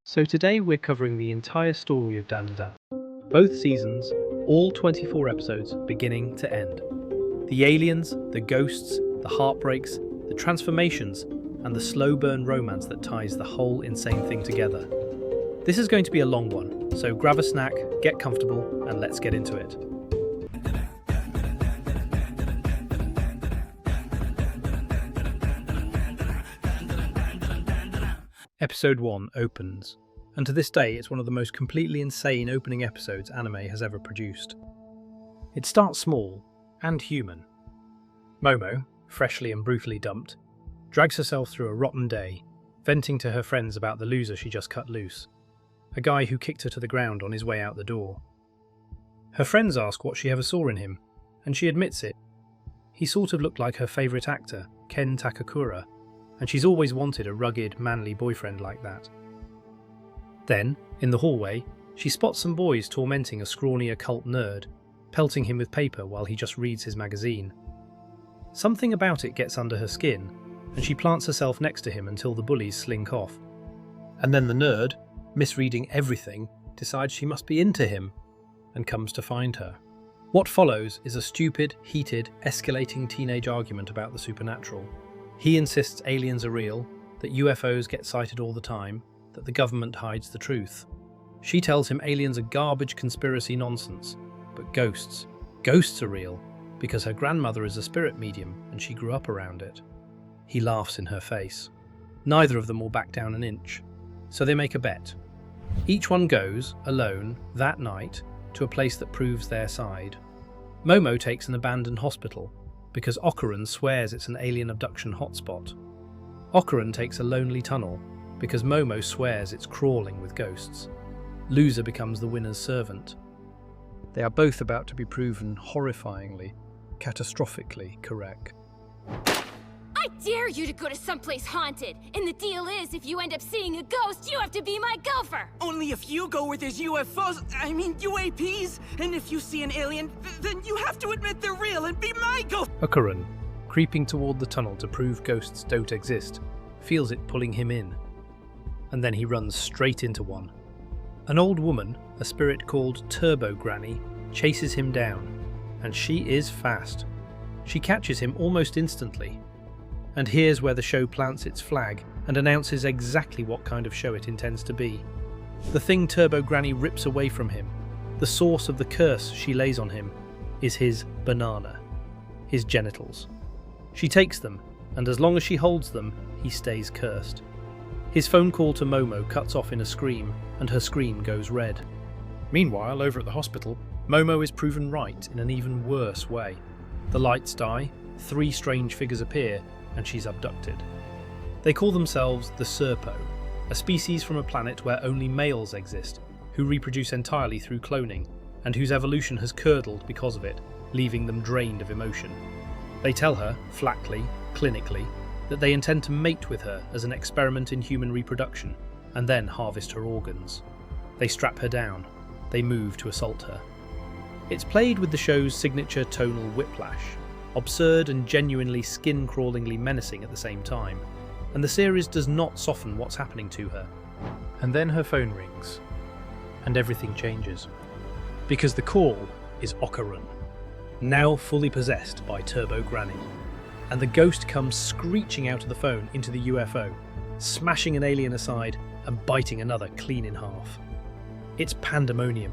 So today we're covering the entire story of Dandadan. Both seasons, all 24 episodes, beginning to end. The aliens, the ghosts, the heartbreaks, the transformations, and the slow burn romance that ties the whole insane thing together. This is going to be a long one, so grab a snack, get comfortable, and let's get into it. Episode 1 opens, and to this day it's one of the most completely insane opening episodes anime has ever produced. It starts small and human. Momo, freshly and brutally dumped, drags herself through a rotten day, venting to her friends about the loser she just cut loose, a guy who kicked her to the ground on his way out the door. Her friends ask what she ever saw in him, and she admits it. He sort of looked like her favourite actor, Ken Takakura, and she's always wanted a rugged, manly boyfriend like that. Then, in the hallway, she spots some boys tormenting a scrawny occult nerd, pelting him with paper while he just reads his magazine. Something about it gets under her skin, and she plants herself next to him until the bullies slink off. And then the nerd, misreading everything, decides she must be into him, and comes to find her. What follows is a stupid, heated, escalating teenage argument about the supernatural. He insists aliens are real, that UFOs get sighted all the time, that the government hides the truth. She tells him aliens are garbage conspiracy nonsense, but ghosts are real, because her grandmother is a spirit medium and she grew up around it. He laughs in her face. Neither of them will back down an inch, so they make a bet. Each one goes, alone, that night, to a place that proves their side. Momo takes an abandoned hospital, because Okarun swears it's an alien abduction hotspot. Okarun takes a lonely tunnel, because Momo swears it's crawling with ghosts. Loser becomes the winner's servant. They are both about to be proven horrifyingly, catastrophically correct. I dare you to go to someplace haunted, and the deal is if you end up seeing a ghost, you have to be my gopher! Only if you go with his UAPs, and if you see an alien, then you have to admit they're real and be my gopher! Okarun, creeping toward the tunnel to prove ghosts don't exist, feels it pulling him in. And then he runs straight into one. An old woman, a spirit called Turbo Granny, chases him down, and she is fast. She catches him almost instantly. And here's where the show plants its flag and announces exactly what kind of show it intends to be. The thing Turbo Granny rips away from him, the source of the curse she lays on him, is his banana, his genitals. She takes them, and as long as she holds them, he stays cursed. His phone call to Momo cuts off in a scream, and her screen goes red. Meanwhile, over at the hospital, Momo is proven right in an even worse way. The lights die, 3 strange figures appear, and she's abducted. They call themselves the Serpo, a species from a planet where only males exist, who reproduce entirely through cloning, and whose evolution has curdled because of it, leaving them drained of emotion. They tell her, flatly, clinically, that they intend to mate with her as an experiment in human reproduction, and then harvest her organs. They strap her down. They move to assault her. It's played with the show's signature tonal whiplash, absurd and genuinely skin-crawlingly menacing at the same time, and the series does not soften what's happening to her. And then her phone rings, and everything changes. Because the call is Okarun, now fully possessed by Turbo Granny, and the ghost comes screeching out of the phone into the UFO, smashing an alien aside and biting another clean in half. It's pandemonium,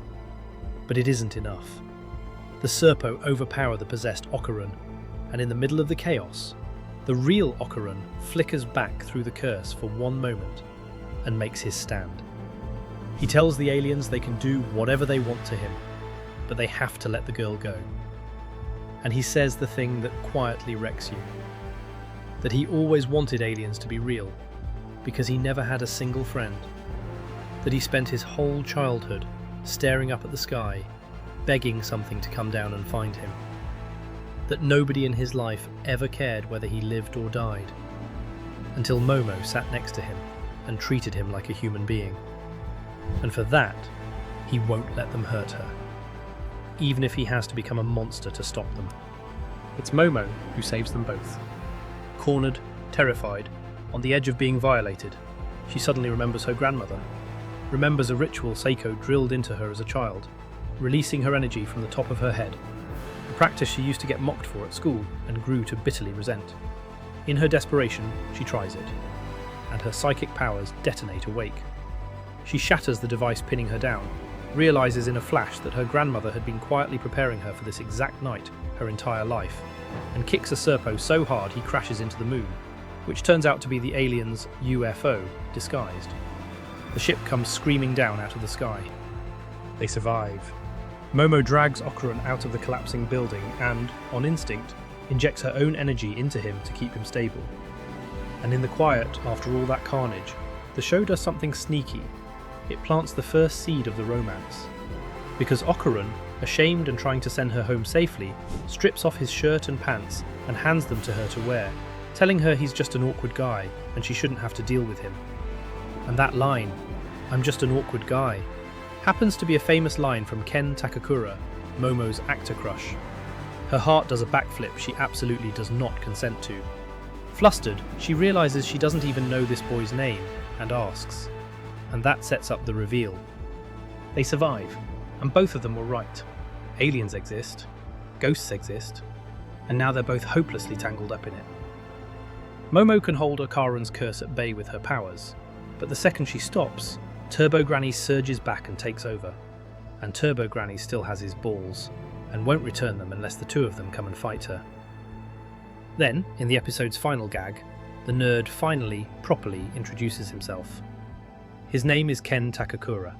but it isn't enough. The Serpo overpower the possessed Okarun, and in the middle of the chaos, the real Okarun flickers back through the curse for one moment and makes his stand. He tells the aliens they can do whatever they want to him, but they have to let the girl go. And he says the thing that quietly wrecks you. That he always wanted aliens to be real, because he never had a single friend. That he spent his whole childhood staring up at the sky, begging something to come down and find him. That nobody in his life ever cared whether he lived or died, until Momo sat next to him and treated him like a human being. And for that, he won't let them hurt her, even if he has to become a monster to stop them. It's Momo who saves them both. Cornered, terrified, on the edge of being violated, she suddenly remembers her grandmother, remembers a ritual Seiko drilled into her as a child, releasing her energy from the top of her head, a practice she used to get mocked for at school and grew to bitterly resent. In her desperation, she tries it, and her psychic powers detonate awake. She shatters the device pinning her down, realizes in a flash that her grandmother had been quietly preparing her for this exact night her entire life, and kicks a Serpo so hard he crashes into the moon, which turns out to be the alien's UFO disguised. The ship comes screaming down out of the sky. They survive. Momo drags Okarun out of the collapsing building and, on instinct, injects her own energy into him to keep him stable. And in the quiet, after all that carnage, the show does something sneaky. It plants the first seed of the romance. Because Okarun, ashamed and trying to send her home safely, strips off his shirt and pants and hands them to her to wear, telling her he's just an awkward guy and she shouldn't have to deal with him. And that line, "I'm just an awkward guy," happens to be a famous line from Ken Takakura, Momo's actor crush. Her heart does a backflip she absolutely does not consent to. Flustered, she realizes she doesn't even know this boy's name and asks. And that sets up the reveal. They survive, and both of them were right. Aliens exist, ghosts exist, and now they're both hopelessly tangled up in it. Momo can hold Okarun's curse at bay with her powers, but the second she stops, Turbo Granny surges back and takes over. And Turbo Granny still has his balls, and won't return them unless the two of them come and fight her. Then, in the episode's final gag, the nerd finally, properly introduces himself. His name is Ken Takakura,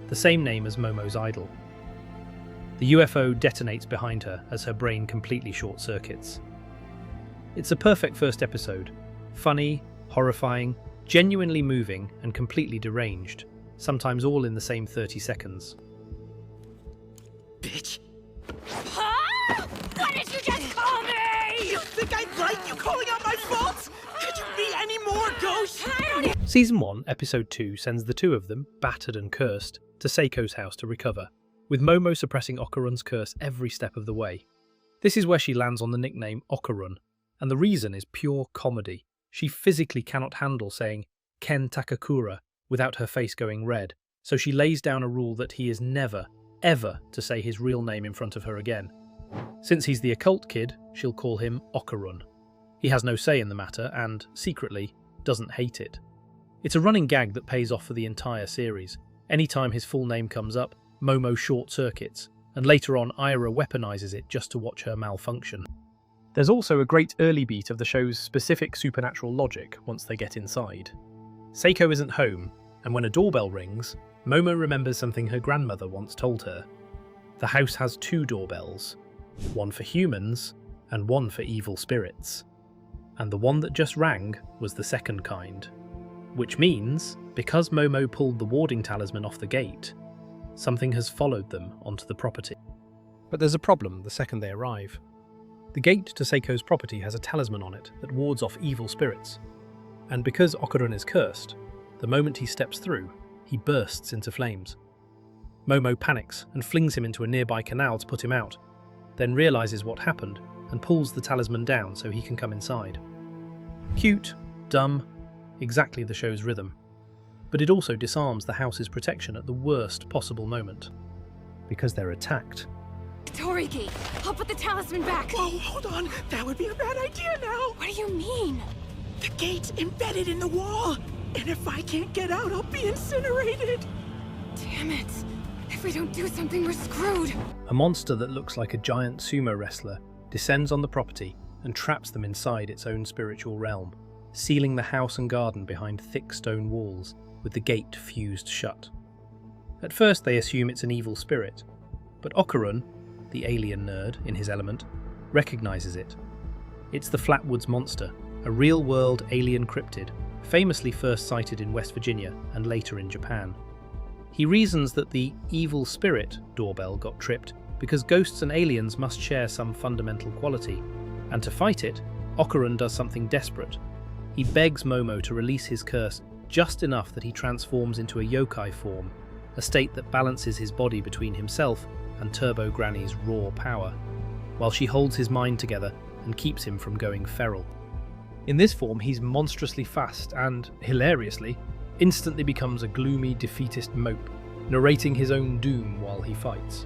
the same name as Momo's idol. The UFO detonates behind her as her brain completely short-circuits. It's a perfect first episode, funny, horrifying, genuinely moving and completely deranged, sometimes all in the same 30 seconds. Bitch. Huh? What did you just call me? You think I'd like you calling out my faults? Could you be any more ghost? Season 1, Episode 2 sends the two of them, battered and cursed, to Seiko's house to recover, with Momo suppressing Okarun's curse every step of the way. This is where she lands on the nickname Okarun, and the reason is pure comedy. She physically cannot handle saying Ken Takakura without her face going red, so she lays down a rule that he is never, ever to say his real name in front of her again. Since he's the occult kid, she'll call him Okarun. He has no say in the matter and, secretly, doesn't hate it. It's a running gag that pays off for the entire series. Anytime his full name comes up, Momo short-circuits, and later on Aira weaponizes it just to watch her malfunction. There's also a great early beat of the show's specific supernatural logic once they get inside. Seiko isn't home, and when a doorbell rings, Momo remembers something her grandmother once told her. The house has 2 doorbells, one for humans and one for evil spirits. And the one that just rang was the second kind. Which means, because Momo pulled the warding talisman off the gate, something has followed them onto the property. But there's a problem the second they arrive. The gate to Seiko's property has a talisman on it that wards off evil spirits. And because Okarun is cursed, the moment he steps through, he bursts into flames. Momo panics and flings him into a nearby canal to put him out, then realizes what happened and pulls the talisman down so he can come inside. Cute, dumb, exactly the show's rhythm. But it also disarms the house's protection at the worst possible moment. Because they're attacked. Toriki, I'll put the talisman back. Whoa, hold on. That would be a bad idea now. What do you mean? The gate's embedded in the wall. And if I can't get out, I'll be incinerated. Damn it. If we don't do something, we're screwed. A monster that looks like a giant sumo wrestler descends on the property and traps them inside its own spiritual realm, sealing the house and garden behind thick stone walls, with the gate fused shut. At first they assume it's an evil spirit, but Okarun, the alien nerd in his element, recognizes it. It's the Flatwoods monster, a real-world alien cryptid, famously first sighted in West Virginia and later in Japan. He reasons that the evil spirit doorbell got tripped because ghosts and aliens must share some fundamental quality, and to fight it, Okarun does something desperate. He begs Momo to release his curse just enough that he transforms into a yokai form, a state that balances his body between himself and Turbo Granny's raw power, while she holds his mind together and keeps him from going feral. In this form, he's monstrously fast and, hilariously, instantly becomes a gloomy, defeatist mope, narrating his own doom while he fights.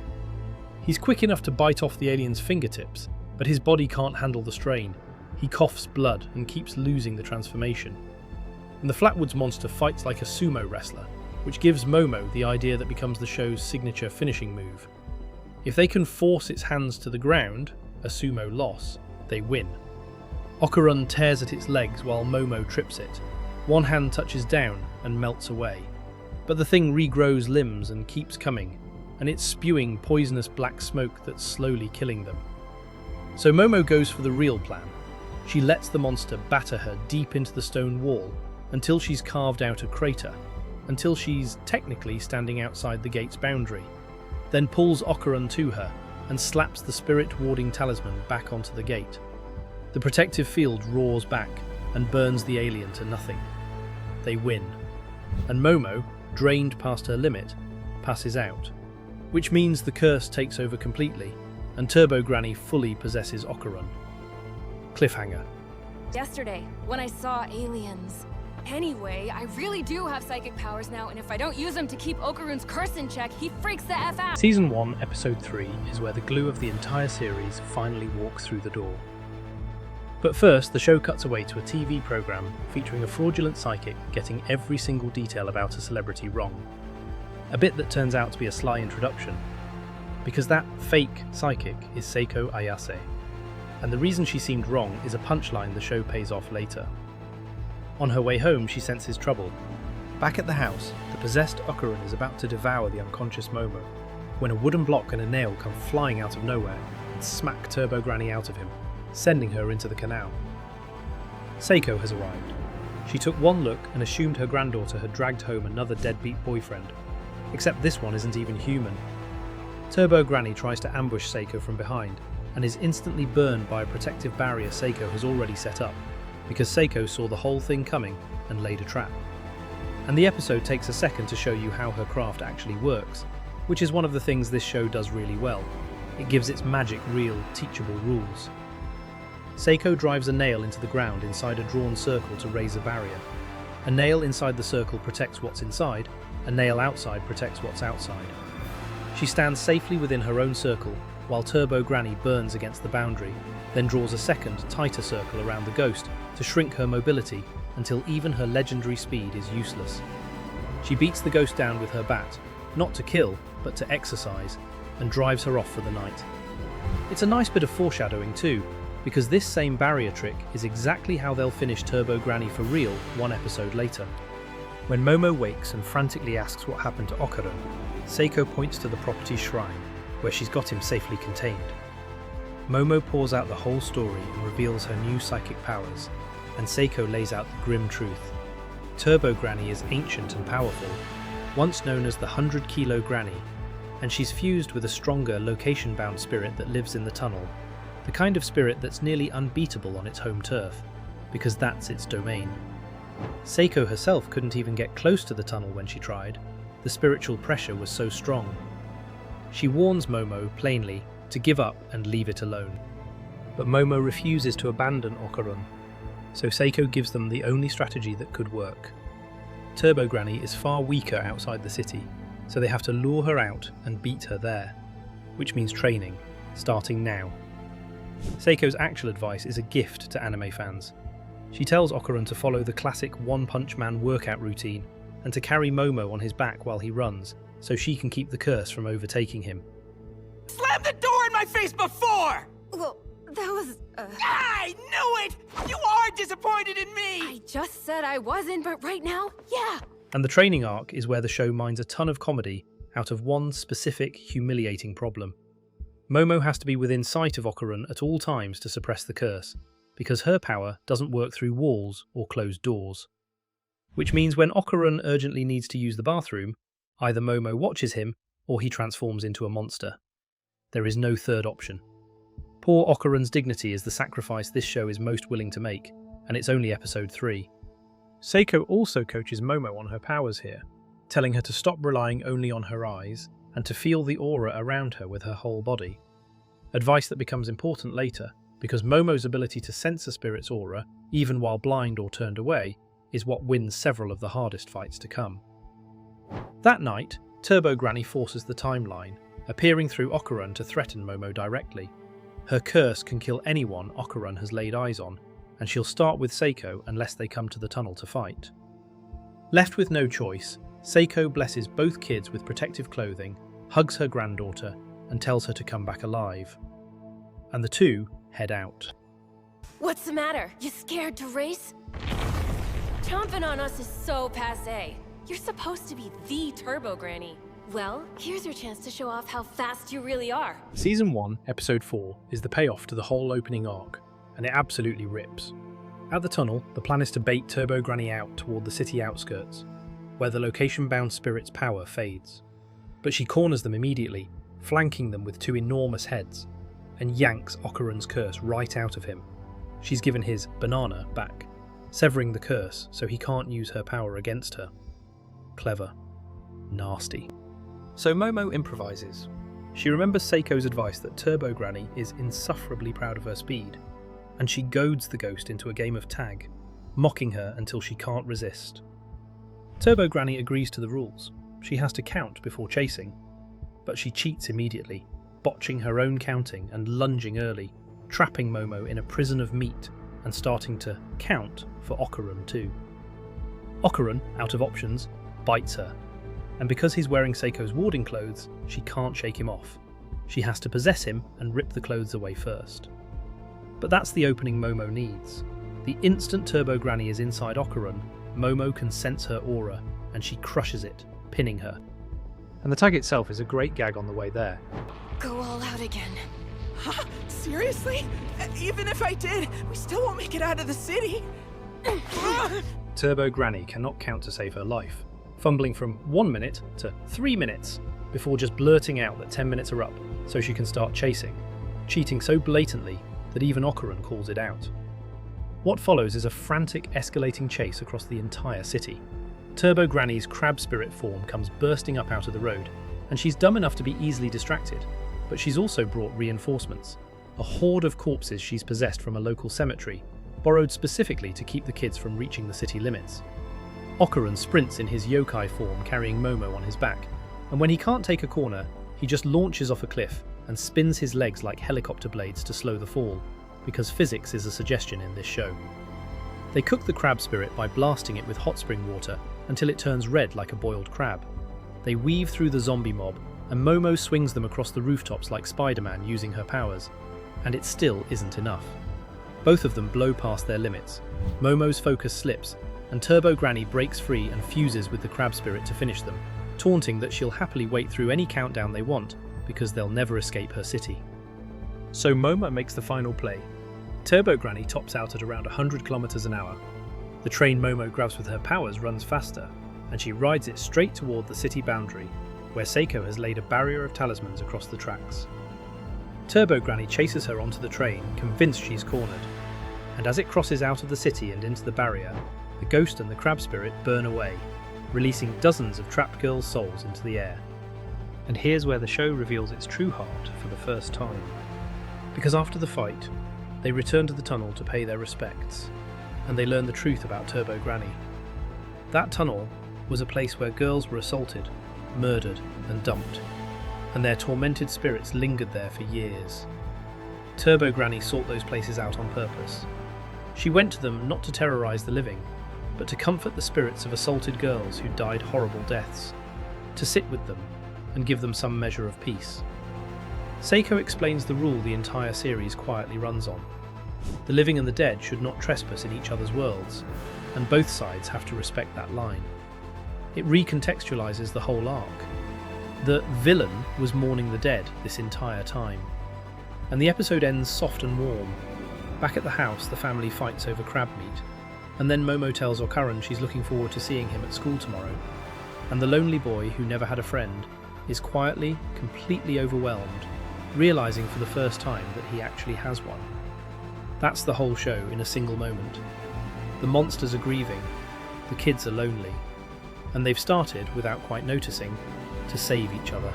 He's quick enough to bite off the alien's fingertips, but his body can't handle the strain. He coughs blood and keeps losing the transformation. And the Flatwoods monster fights like a sumo wrestler, which gives Momo the idea that becomes the show's signature finishing move. If they can force its hands to the ground, a sumo loss, they win. Okarun tears at its legs while Momo trips it. One hand touches down and melts away. But the thing regrows limbs and keeps coming, and it's spewing poisonous black smoke that's slowly killing them. So Momo goes for the real plan. She lets the monster batter her deep into the stone wall until she's carved out a crater, until she's technically standing outside the gate's boundary, then pulls Okarun to her and slaps the spirit-warding talisman back onto the gate. The protective field roars back and burns the alien to nothing. They win, and Momo, drained past her limit, passes out, which means the curse takes over completely, and Turbo Granny fully possesses Okarun. Cliffhanger. Yesterday, when I saw aliens. Anyway, I really do have psychic powers now, and if I don't use them to keep Okarun's curse in check, he freaks the F out. Season 1, Episode 3 is where the glue of the entire series finally walks through the door. But first, the show cuts away to a TV programme featuring a fraudulent psychic getting every single detail about a celebrity wrong. A bit that turns out to be a sly introduction, because that fake psychic is Seiko Ayase, and the reason she seemed wrong is a punchline the show pays off later. On her way home, she senses trouble. Back at the house, the possessed Okarun is about to devour the unconscious Momo, when a wooden block and a nail come flying out of nowhere and smack Turbo Granny out of him, sending her into the canal. Seiko has arrived. She took one look and assumed her granddaughter had dragged home another deadbeat boyfriend, except this one isn't even human. Turbo Granny tries to ambush Seiko from behind, and is instantly burned by a protective barrier Seiko has already set up, because Seiko saw the whole thing coming and laid a trap. And the episode takes a second to show you how her craft actually works, which is one of the things this show does really well. It gives its magic real, teachable rules. Seiko drives a nail into the ground inside a drawn circle to raise a barrier. A nail inside the circle protects what's inside, a nail outside protects what's outside. She stands safely within her own circle, while Turbo Granny burns against the boundary, then draws a second, tighter circle around the ghost to shrink her mobility until even her legendary speed is useless. She beats the ghost down with her bat, not to kill, but to exorcise, and drives her off for the night. It's a nice bit of foreshadowing too, because this same barrier trick is exactly how they'll finish Turbo Granny for real one episode later. When Momo wakes and frantically asks what happened to Okarun, Seiko points to the property's shrine, where she's got him safely contained. Momo pours out the whole story and reveals her new psychic powers, and Seiko lays out the grim truth. Turbo Granny is ancient and powerful, once known as the 100-kilo Granny, and she's fused with a stronger, location-bound spirit that lives in the tunnel, the kind of spirit that's nearly unbeatable on its home turf, because that's its domain. Seiko herself couldn't even get close to the tunnel when she tried. The spiritual pressure was so strong. She warns Momo, plainly, to give up and leave it alone. But Momo refuses to abandon Okarun, so Seiko gives them the only strategy that could work. Turbo Granny is far weaker outside the city, so they have to lure her out and beat her there, which means training, starting now. Seiko's actual advice is a gift to anime fans. She tells Okarun to follow the classic One Punch Man workout routine and to carry Momo on his back while he runs, so she can keep the curse from overtaking him. Slam the door in my face before! Well, that was, I knew it! You are disappointed in me! I just said I wasn't, but right now, yeah. And the training arc is where the show mines a ton of comedy out of one specific, humiliating problem. Momo has to be within sight of Okarun at all times to suppress the curse, because her power doesn't work through walls or closed doors. Which means when Okarun urgently needs to use the bathroom, either Momo watches him or he transforms into a monster. There is no third option. Poor Okarun's dignity is the sacrifice this show is most willing to make, and it's only episode 3. Seiko also coaches Momo on her powers here, telling her to stop relying only on her eyes and to feel the aura around her with her whole body. Advice that becomes important later, because Momo's ability to sense a spirit's aura, even while blind or turned away, is what wins several of the hardest fights to come. That night, Turbo Granny forces the timeline, appearing through Okarun to threaten Momo directly. Her curse can kill anyone Okarun has laid eyes on, and she'll start with Seiko unless they come to the tunnel to fight. Left with no choice, Seiko blesses both kids with protective clothing, hugs her granddaughter, and tells her to come back alive. And the two head out. What's the matter? You scared to race? Chomping on us is so passé. You're supposed to be the Turbo Granny. Well, here's your chance to show off how fast you really are. Season 1, Episode 4 is the payoff to the whole opening arc, and it absolutely rips. At the tunnel, the plan is to bait Turbo Granny out toward the city outskirts, where the location-bound spirit's power fades. But she corners them immediately, flanking them with two enormous heads, and yanks Okarun's curse right out of him. She's given his banana back, severing the curse so he can't use her power against her. Clever. Nasty. So Momo improvises. She remembers Seiko's advice that Turbo Granny is insufferably proud of her speed, and she goads the ghost into a game of tag, mocking her until she can't resist. Turbo Granny agrees to the rules. She has to count before chasing, but she cheats immediately, botching her own counting and lunging early, trapping Momo in a prison of meat and starting to count for Okarun too. Okarun, out of options, bites her, and because he's wearing Seiko's warding clothes, she can't shake him off. She has to possess him and rip the clothes away first. But that's the opening Momo needs. The instant Turbo Granny is inside Okarun, Momo can sense her aura, and she crushes it, pinning her. And the tag itself is a great gag on the way there. Go all out again. Huh? Seriously? Even if I did, we still won't make it out of the city. Turbo Granny cannot count to save her life, fumbling from 1 minute to 3 minutes before just blurting out that 10 minutes are up so she can start chasing, cheating so blatantly that even Okarun calls it out. What follows is a frantic, escalating chase across the entire city. Turbo Granny's crab spirit form comes bursting up out of the road, and she's dumb enough to be easily distracted, but she's also brought reinforcements, a horde of corpses she's possessed from a local cemetery, borrowed specifically to keep the kids from reaching the city limits. Okarun sprints in his yokai form carrying Momo on his back, and when he can't take a corner, he just launches off a cliff and spins his legs like helicopter blades to slow the fall, because physics is a suggestion in this show. They cook the crab spirit by blasting it with hot spring water until it turns red like a boiled crab. They weave through the zombie mob, and Momo swings them across the rooftops like Spider-Man using her powers, and it still isn't enough. Both of them blow past their limits. Momo's focus slips, and Turbo Granny breaks free and fuses with the crab spirit to finish them, taunting that she'll happily wait through any countdown they want because they'll never escape her city. So Momo makes the final play. Turbo Granny tops out at around 100 kilometers an hour. The train Momo grabs with her powers runs faster, and she rides it straight toward the city boundary, where Seiko has laid a barrier of talismans across the tracks. Turbo Granny chases her onto the train, convinced she's cornered, and as it crosses out of the city and into the barrier, the ghost and the crab spirit burn away, releasing dozens of trapped girls' souls into the air. And here's where the show reveals its true heart for the first time. Because after the fight, they return to the tunnel to pay their respects, and they learn the truth about Turbo Granny. That tunnel was a place where girls were assaulted, murdered, and dumped, and their tormented spirits lingered there for years. Turbo Granny sought those places out on purpose. She went to them not to terrorize the living, but to comfort the spirits of assaulted girls who died horrible deaths, to sit with them and give them some measure of peace. Seiko explains the rule the entire series quietly runs on. The living and the dead should not trespass in each other's worlds, and both sides have to respect that line. It recontextualizes the whole arc. The villain was mourning the dead this entire time. And the episode ends soft and warm. Back at the house, the family fights over crab meat, and then Momo tells Okarun she's looking forward to seeing him at school tomorrow. And the lonely boy who never had a friend is quietly, completely overwhelmed, realizing for the first time that he actually has one. That's the whole show in a single moment. The monsters are grieving, the kids are lonely, and they've started, without quite noticing, to save each other.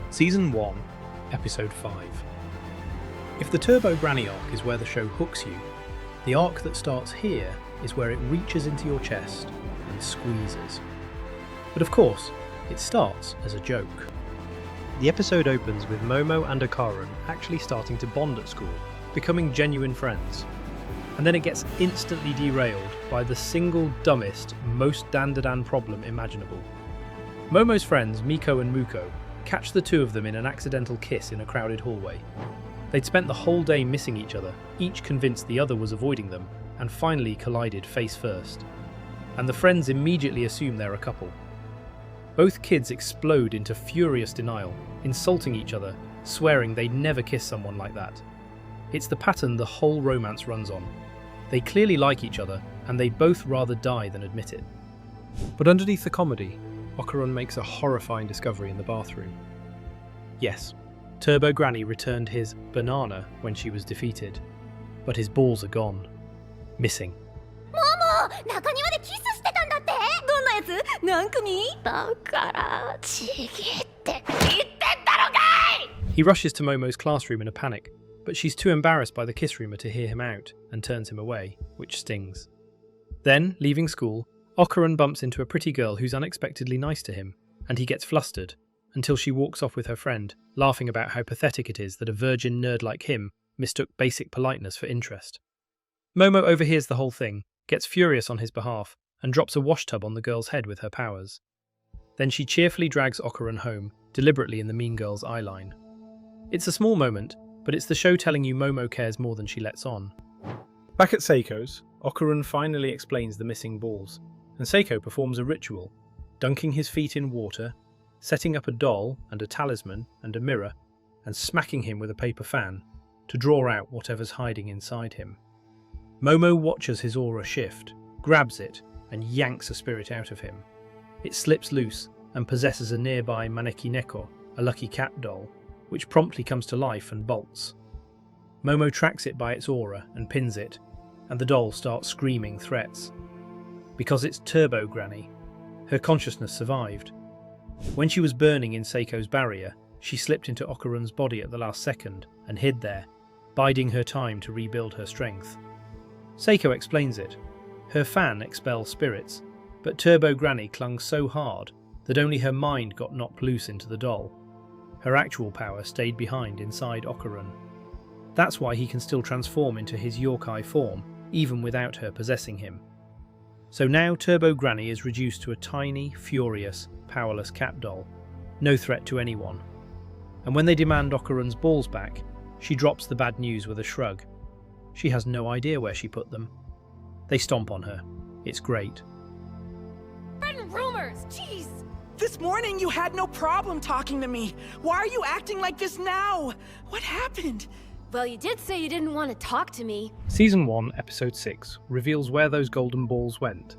Season 1, Episode 5. If the Turbo Granny arc is where the show hooks you, the arc that starts here is where it reaches into your chest and squeezes. But of course, it starts as a joke. The episode opens with Momo and Okarun actually starting to bond at school, becoming genuine friends. And then it gets instantly derailed by the single dumbest, most Dandadan problem imaginable. Momo's friends, Miko and Muko, catch the two of them in an accidental kiss in a crowded hallway. They'd spent the whole day missing each other, each convinced the other was avoiding them, and finally collided face first. And the friends immediately assume they're a couple. Both kids explode into furious denial, insulting each other, swearing they'd never kiss someone like that. It's the pattern the whole romance runs on. They clearly like each other, and they'd both rather die than admit it. But underneath the comedy, Okarun makes a horrifying discovery in the bathroom. Yes, Turbo Granny returned his banana when she was defeated, but his balls are gone. Missing. Momo! 中庭でキスしてたんだってどんなやつ何組だからちぎって言ってたろかい He rushes to Momo's classroom in a panic, but she's too embarrassed by the kiss rumour to hear him out and turns him away, which stings. Then, leaving school, Okarun bumps into a pretty girl who's unexpectedly nice to him, and he gets flustered, until she walks off with her friend, laughing about how pathetic it is that a virgin nerd like him mistook basic politeness for interest. Momo overhears the whole thing, gets furious on his behalf, and drops a wash tub on the girl's head with her powers. Then she cheerfully drags Okarun home, deliberately in the mean girl's eyeline. It's a small moment, but it's the show telling you Momo cares more than she lets on. Back at Seiko's, Okarun finally explains the missing balls, and Seiko performs a ritual, dunking his feet in water, setting up a doll and a talisman and a mirror, and smacking him with a paper fan to draw out whatever's hiding inside him. Momo watches his aura shift, grabs it, and yanks a spirit out of him. It slips loose and possesses a nearby Maneki Neko, a lucky cat doll, which promptly comes to life and bolts. Momo tracks it by its aura and pins it, and the doll starts screaming threats. Because it's Turbo Granny, her consciousness survived. When she was burning in Seiko's barrier, she slipped into Okarun's body at the last second and hid there, biding her time to rebuild her strength. Seiko explains it. Her fan expels spirits, but Turbo Granny clung so hard that only her mind got knocked loose into the doll. Her actual power stayed behind inside Okarun. That's why he can still transform into his yokai form, even without her possessing him. So now Turbo Granny is reduced to a tiny, furious, powerless cat doll, no threat to anyone. And when they demand Okarun's balls back, she drops the bad news with a shrug. She has no idea where she put them. They stomp on her. It's great. Spreading rumors, jeez! This morning you had no problem talking to me. Why are you acting like this now? What happened? Well, you did say you didn't want to talk to me. Season 1, Episode 6 reveals where those golden balls went,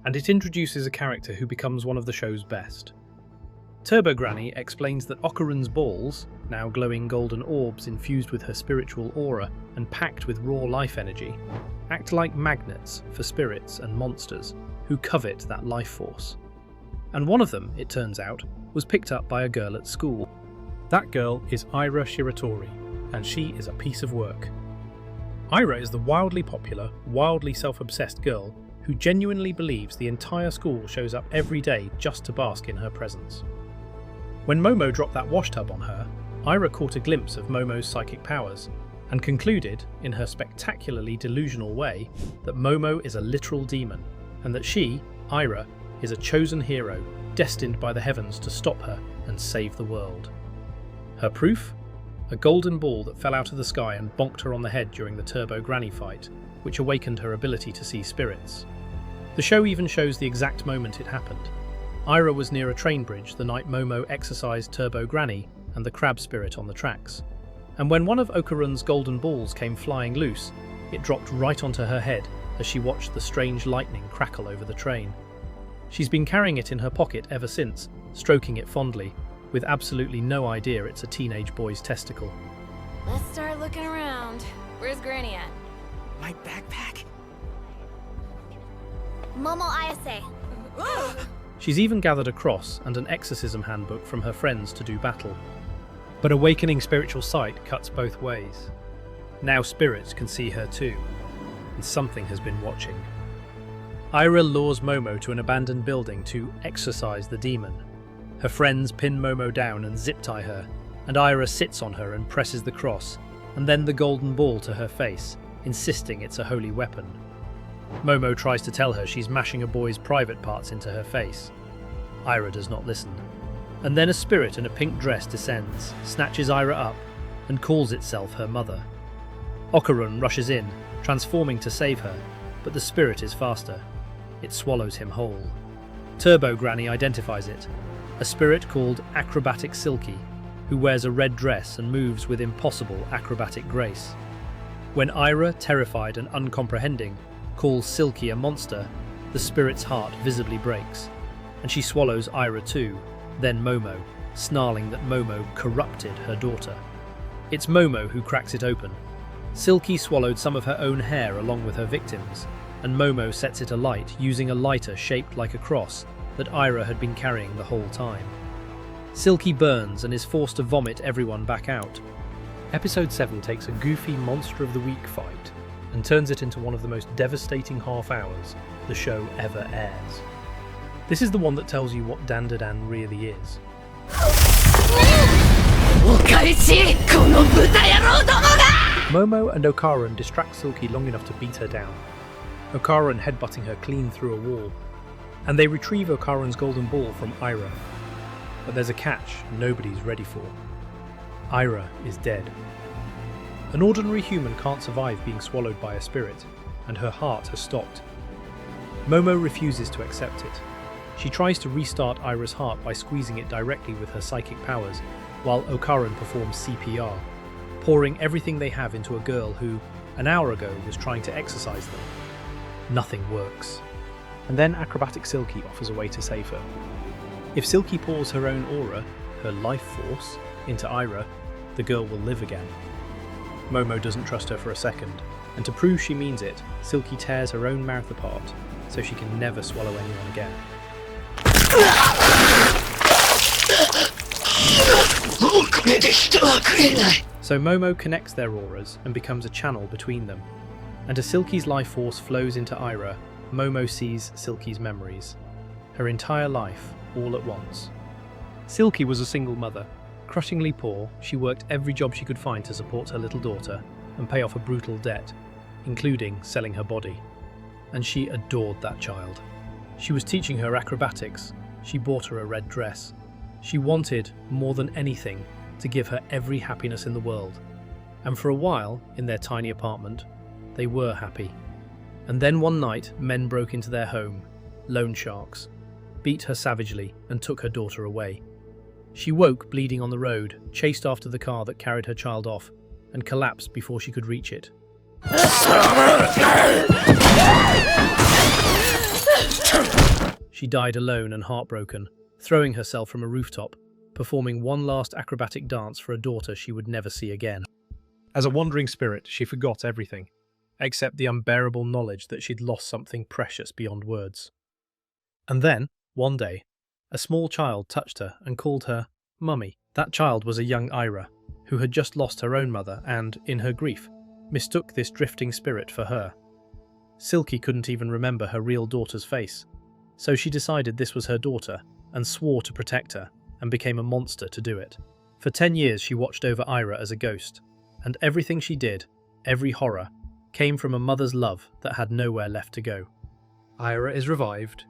and it introduces a character who becomes one of the show's best. Turbo Granny explains that Okarun's balls, now glowing golden orbs infused with her spiritual aura and packed with raw life energy, act like magnets for spirits and monsters who covet that life force. And one of them, it turns out, was picked up by a girl at school. That girl is Aira Shiratori, and she is a piece of work. Aira is the wildly popular, wildly self-obsessed girl who genuinely believes the entire school shows up every day just to bask in her presence. When Momo dropped that wash tub on her, Aira caught a glimpse of Momo's psychic powers and concluded, in her spectacularly delusional way, that Momo is a literal demon, and that she, Aira, is a chosen hero destined by the heavens to stop her and save the world. Her proof? A golden ball that fell out of the sky and bonked her on the head during the Turbo Granny fight, which awakened her ability to see spirits. The show even shows the exact moment it happened. Aira was near a train bridge the night Momo exorcised Turbo Granny and the crab spirit on the tracks, and when one of Okarun's golden balls came flying loose, it dropped right onto her head as she watched the strange lightning crackle over the train. She's been carrying it in her pocket ever since, stroking it fondly, with absolutely no idea it's a teenage boy's testicle. Let's start looking around. Where's Granny at? My backpack? Momo Ayase. She's even gathered a cross and an exorcism handbook from her friends to do battle. But awakening spiritual sight cuts both ways. Now spirits can see her too, and something has been watching. Aira lures Momo to an abandoned building to exorcise the demon. Her friends pin Momo down and zip-tie her, and Aira sits on her and presses the cross, and then the golden ball to her face, insisting it's a holy weapon. Momo tries to tell her she's mashing a boy's private parts into her face. Aira does not listen. And then a spirit in a pink dress descends, snatches Aira up, and calls itself her mother. Okarun rushes in, transforming to save her, but the spirit is faster. It swallows him whole. Turbo Granny identifies it, a spirit called Acrobatic Silky, who wears a red dress and moves with impossible acrobatic grace. When Aira, terrified and uncomprehending, calls Silky a monster, the spirit's heart visibly breaks, and she swallows Aira too, then Momo, snarling that Momo corrupted her daughter. It's Momo who cracks it open. Silky swallowed some of her own hair along with her victims, and Momo sets it alight using a lighter shaped like a cross that Aira had been carrying the whole time. Silky burns and is forced to vomit everyone back out. Episode 7 takes a goofy Monster of the Week fight and turns it into one of the most devastating half hours the show ever airs. This is the one that tells you what Dandadan really is. Momo and Okarun distract Silky long enough to beat her down, Okarun headbutting her clean through a wall, and they retrieve Okarun's golden ball from Aira. But there's a catch nobody's ready for. Aira is dead. An ordinary human can't survive being swallowed by a spirit, and her heart has stopped. Momo refuses to accept it. She tries to restart Aira's heart by squeezing it directly with her psychic powers, while Okarun performs CPR, pouring everything they have into a girl who, an hour ago, was trying to exorcise them. Nothing works. And then Acrobatic Silky offers a way to save her. If Silky pours her own aura, her life force, into Aira, the girl will live again. Momo doesn't trust her for a second, and to prove she means it, Silky tears her own mouth apart, so she can never swallow anyone again. So Momo connects their auras and becomes a channel between them, and as Silky's life force flows into Aira, Momo sees Silky's memories. Her entire life, all at once. Silky was a single mother. Crushingly poor, she worked every job she could find to support her little daughter and pay off a brutal debt, including selling her body. And she adored that child. She was teaching her acrobatics. She bought her a red dress. She wanted, more than anything, to give her every happiness in the world. And for a while, in their tiny apartment, they were happy. And then one night, men broke into their home, loan sharks, beat her savagely and took her daughter away. She woke bleeding on the road, chased after the car that carried her child off, and collapsed before she could reach it. She died alone and heartbroken, throwing herself from a rooftop, performing one last acrobatic dance for a daughter she would never see again. As a wandering spirit, she forgot everything, except the unbearable knowledge that she'd lost something precious beyond words. And then, one day, a small child touched her and called her Mummy. That child was a young Aira, who had just lost her own mother and, in her grief, mistook this drifting spirit for her. Silky couldn't even remember her real daughter's face, so she decided this was her daughter and swore to protect her, and became a monster to do it. For 10 years she watched over Aira as a ghost, and everything she did, every horror, came from a mother's love that had nowhere left to go. Aira is revived,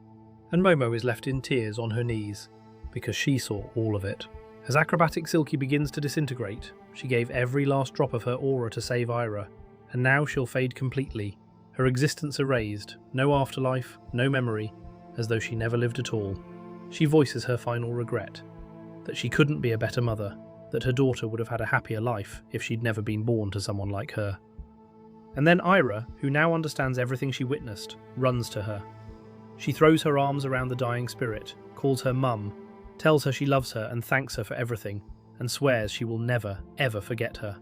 and Momo is left in tears on her knees, because she saw all of it. As Acrobatic Silky begins to disintegrate, she gave every last drop of her aura to save Aira, and now she'll fade completely, her existence erased, no afterlife, no memory, as though she never lived at all. She voices her final regret, that she couldn't be a better mother, that her daughter would have had a happier life if she'd never been born to someone like her. And then Aira, who now understands everything she witnessed, runs to her. She throws her arms around the dying spirit, calls her mum, tells her she loves her and thanks her for everything, and swears she will never, ever forget her.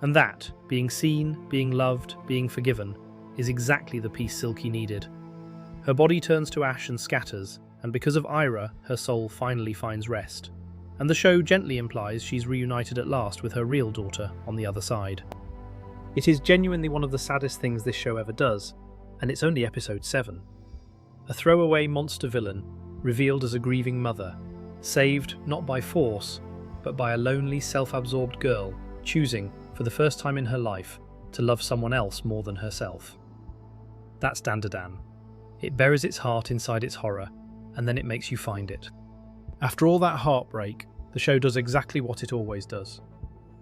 And that, being seen, being loved, being forgiven, is exactly the peace Silky needed. Her body turns to ash and scatters, and because of Aira, her soul finally finds rest. and the show gently implies she's reunited at last with her real daughter on the other side. It is genuinely one of the saddest things this show ever does, and it's only episode 7. A throwaway monster villain, revealed as a grieving mother, saved not by force, but by a lonely, self-absorbed girl choosing, for the first time in her life, to love someone else more than herself. That's Dandadan. It buries its heart inside its horror, and then it makes you find it. After all that heartbreak, the show does exactly what it always does.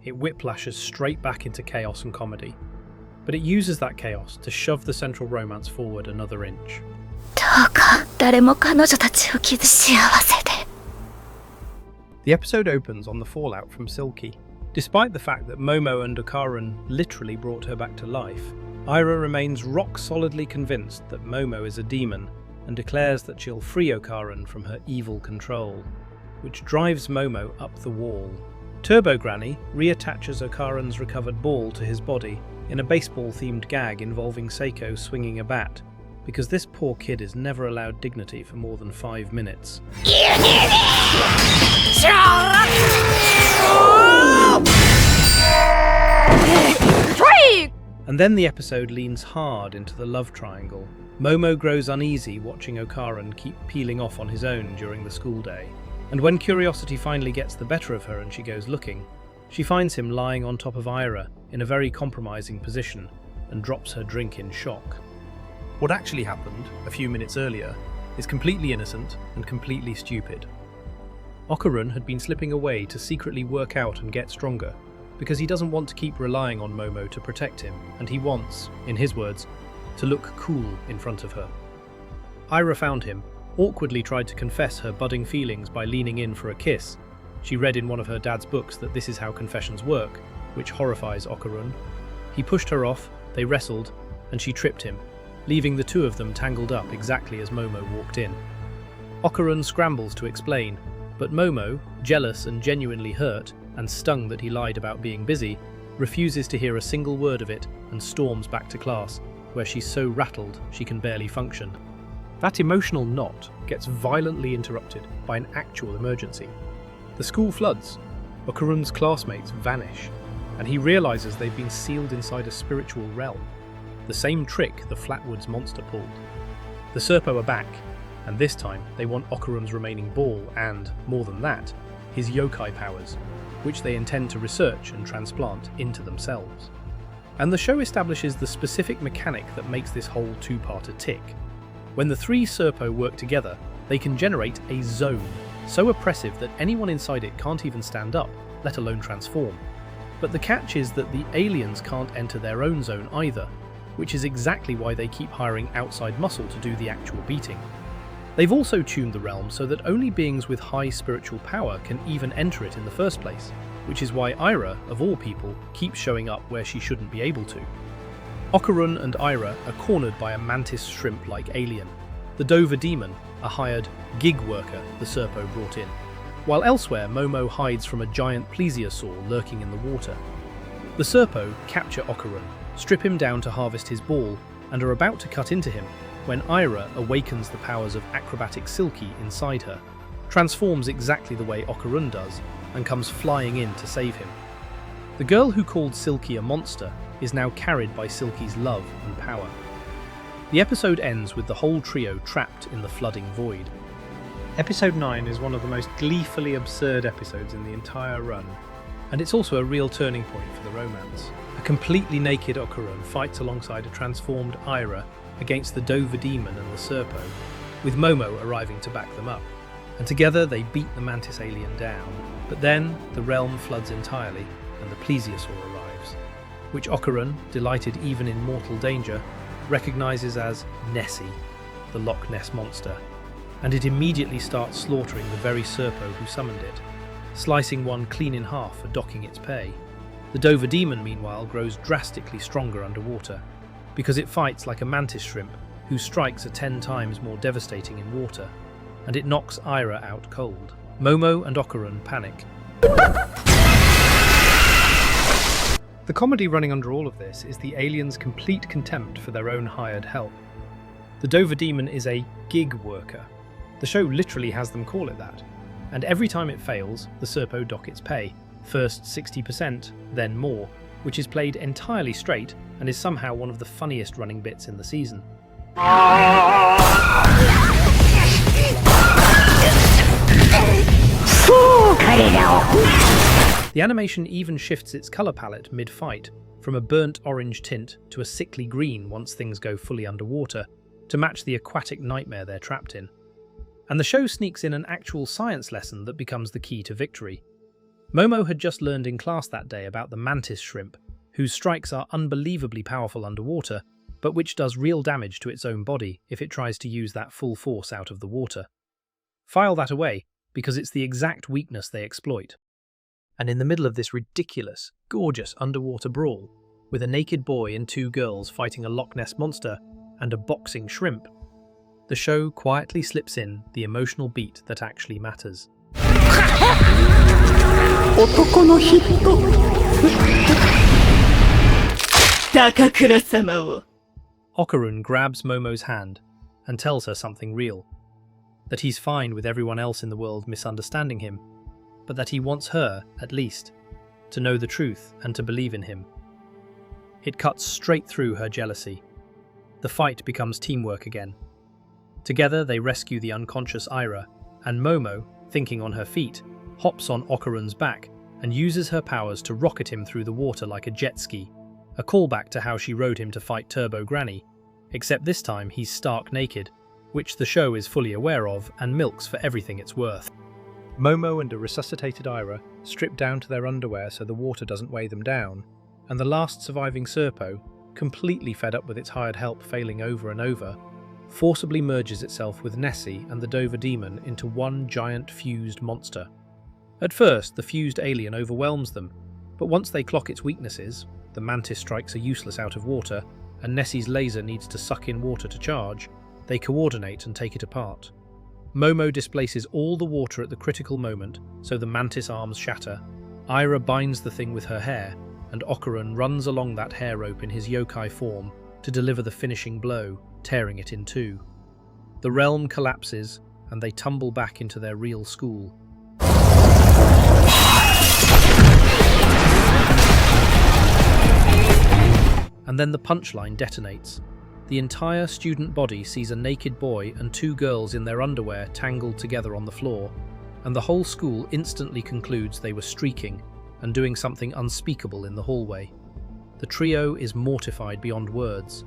It whiplashes straight back into chaos and comedy, but it uses that chaos to shove the central romance forward another inch. The episode opens on the fallout from Silky. Despite the fact that Momo and Okarun literally brought her back to life, Aira remains rock-solidly convinced that Momo is a demon and declares that she'll free Okarun from her evil control, which drives Momo up the wall. Turbo Granny reattaches Okarun's recovered ball to his body in a baseball-themed gag involving Seiko swinging a bat, because this poor kid is never allowed dignity for more than 5 minutes. And then the episode leans hard into the love triangle. Momo grows uneasy watching Okarun keep peeling off on his own during the school day. And when curiosity finally gets the better of her and she goes looking, she finds him lying on top of Aira in a very compromising position and drops her drink in shock. What actually happened a few minutes earlier is completely innocent and completely stupid. Okarun had been slipping away to secretly work out and get stronger, because he doesn't want to keep relying on Momo to protect him, and he wants, in his words, to look cool in front of her. Aira found him, awkwardly tried to confess her budding feelings by leaning in for a kiss. She read in one of her dad's books that this is how confessions work, which horrifies Okarun. He pushed her off, they wrestled, and she tripped him, leaving the two of them tangled up exactly as Momo walked in. Okarun scrambles to explain, but Momo, jealous and genuinely hurt, and stung that he lied about being busy, refuses to hear a single word of it and storms back to class, where she's so rattled she can barely function. That emotional knot gets violently interrupted by an actual emergency. The school floods, Okarun's classmates vanish, and he realises they've been sealed inside a spiritual realm, the same trick the Flatwoods monster pulled. The Serpo are back, and this time they want Okarun's remaining ball and, more than that, his yokai powers, which they intend to research and transplant into themselves. And the show establishes the specific mechanic that makes this whole two-parter tick. When the three Serpo work together, they can generate a zone, so oppressive that anyone inside it can't even stand up, let alone transform. But the catch is that the aliens can't enter their own zone either, which is exactly why they keep hiring outside muscle to do the actual beating. They've also tuned the realm so that only beings with high spiritual power can even enter it in the first place, which is why Aira, of all people, keeps showing up where she shouldn't be able to. Okarun and Aira are cornered by a mantis shrimp-like alien, the Dover demon, a hired gig worker the Serpo brought in, while elsewhere Momo hides from a giant plesiosaur lurking in the water. The Serpo capture Okarun, strip him down to harvest his ball, and are about to cut into him when Aira awakens the powers of Acrobatic Silky inside her, transforms exactly the way Okarun does, and comes flying in to save him. The girl who called Silky a monster is now carried by Silky's love and power. The episode ends with the whole trio trapped in the flooding void. Episode 9 is one of the most gleefully absurd episodes in the entire run, and it's also a real turning point for the romance. A completely naked Okarun fights alongside a transformed Aira against the Dover demon and the Serpo, with Momo arriving to back them up. And together they beat the Mantis alien down. But then the realm floods entirely, and the plesiosaur arrives, which Okarun, delighted even in mortal danger, recognises as Nessie, the Loch Ness monster, and it immediately starts slaughtering the very Serpo who summoned it, slicing one clean in half for docking its pay. The Dover demon, meanwhile, grows drastically stronger underwater, because it fights like a mantis shrimp whose strikes are 10 times more devastating in water, and it knocks Aira out cold. Momo and Okarun panic. The comedy running under all of this is the aliens' complete contempt for their own hired help. The Dover demon is a gig worker. The show literally has them call it that, and every time it fails, the Serpo dock its pay, first 60%, then more, which is played entirely straight and is somehow one of the funniest running bits in the season. The animation even shifts its colour palette mid-fight, from a burnt orange tint to a sickly green once things go fully underwater, to match the aquatic nightmare they're trapped in. And the show sneaks in an actual science lesson that becomes the key to victory. Momo had just learned in class that day about the Mantis shrimp, whose strikes are unbelievably powerful underwater, but which does real damage to its own body if it tries to use that full force out of the water. File that away, because it's the exact weakness they exploit. And in the middle of this ridiculous, gorgeous underwater brawl, with a naked boy and two girls fighting a Loch Ness monster and a boxing shrimp, the show quietly slips in the emotional beat that actually matters. Okarun grabs Momo's hand and tells her something real. That he's fine with everyone else in the world misunderstanding him, but that he wants her, at least, to know the truth and to believe in him. It cuts straight through her jealousy. The fight becomes teamwork again. Together they rescue the unconscious Aira, and Momo, thinking on her feet, hops on Okarun's back and uses her powers to rocket him through the water like a jet ski, a callback to how she rode him to fight Turbo Granny, except this time he's stark naked, which the show is fully aware of and milks for everything it's worth. Momo and a resuscitated Aira strip down to their underwear so the water doesn't weigh them down, and the last surviving Serpo, completely fed up with its hired help failing over and over, forcibly merges itself with Nessie and the Dover demon into one giant fused monster. At first, the fused alien overwhelms them, but once they clock its weaknesses, the Mantis strikes are useless out of water, and Nessie's laser needs to suck in water to charge, they coordinate and take it apart. Momo displaces all the water at the critical moment, so the Mantis arms shatter. Aira binds the thing with her hair, and Okarun runs along that hair rope in his yokai form to deliver the finishing blow, tearing it in two. The realm collapses, and they tumble back into their real school. And then the punchline detonates. The entire student body sees a naked boy and two girls in their underwear tangled together on the floor, and the whole school instantly concludes they were streaking and doing something unspeakable in the hallway. The trio is mortified beyond words.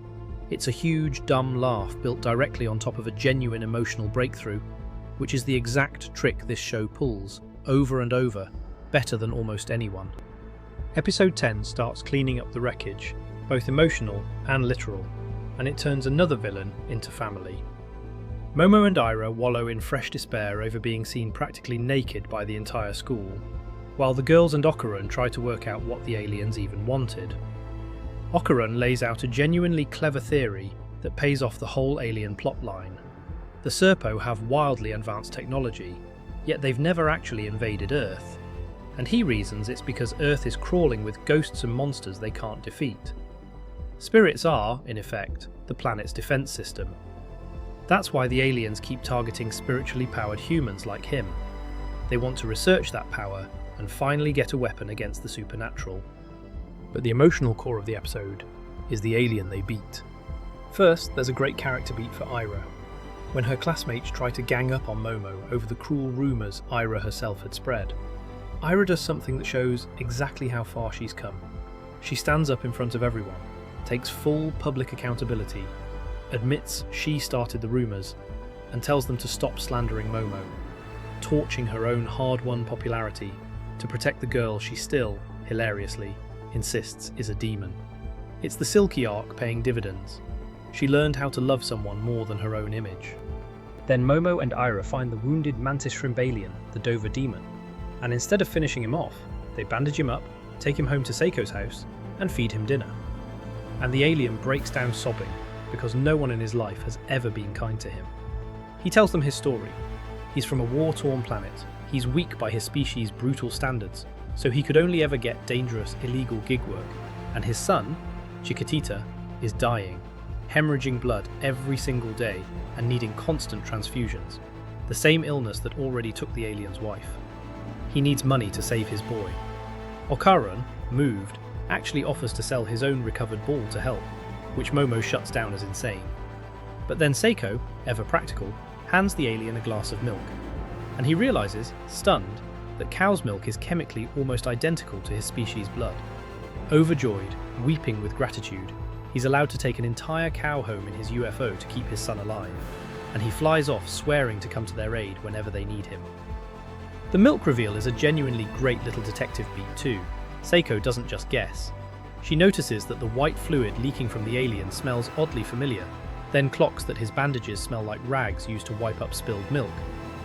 It's a huge, dumb laugh built directly on top of a genuine emotional breakthrough, which is the exact trick this show pulls, over and over, better than almost anyone. Episode 10 starts cleaning up the wreckage, both emotional and literal, and it turns another villain into family. Momo and Aira wallow in fresh despair over being seen practically naked by the entire school, while the girls and Okarun try to work out what the aliens even wanted. Okarun lays out a genuinely clever theory that pays off the whole alien plotline. The Serpo have wildly advanced technology, yet they've never actually invaded Earth, and he reasons it's because Earth is crawling with ghosts and monsters they can't defeat. Spirits are, in effect, the planet's defense system. That's why the aliens keep targeting spiritually powered humans like him. They want to research that power and finally get a weapon against the supernatural. But the emotional core of the episode is the alien they beat. First, there's a great character beat for Aira, when her classmates try to gang up on Momo over the cruel rumours Aira herself had spread. Aira does something that shows exactly how far she's come. She stands up in front of everyone, takes full public accountability, admits she started the rumours, and tells them to stop slandering Momo, torching her own hard-won popularity to protect the girl she still, hilariously, insists is a demon. It's the Silky arc paying dividends. She learned how to love someone more than her own image. Then Momo and Aira find the wounded mantis shrimp alien, the Dover demon, and instead of finishing him off, they bandage him up, take him home to Seiko's house, and feed him dinner. And the alien breaks down sobbing because no one in his life has ever been kind to him. He tells them his story. He's from a war-torn planet. He's weak by his species' brutal standards, so he could only ever get dangerous, illegal gig work. And his son, Chiquitita, is dying, hemorrhaging blood every single day and needing constant transfusions. the same illness that already took the alien's wife. He needs money to save his boy. Okarun, moved, actually offers to sell his own recovered ball to help, which Momo shuts down as insane. But then Seiko, ever practical, hands the alien a glass of milk, and he realizes, stunned, that cow's milk is chemically almost identical to his species' blood. Overjoyed, weeping with gratitude, he's allowed to take an entire cow home in his UFO to keep his son alive, and he flies off swearing to come to their aid whenever they need him. The milk reveal is a genuinely great little detective beat too. Seiko doesn't just guess. She notices that the white fluid leaking from the alien smells oddly familiar, then clocks that his bandages smell like rags used to wipe up spilled milk,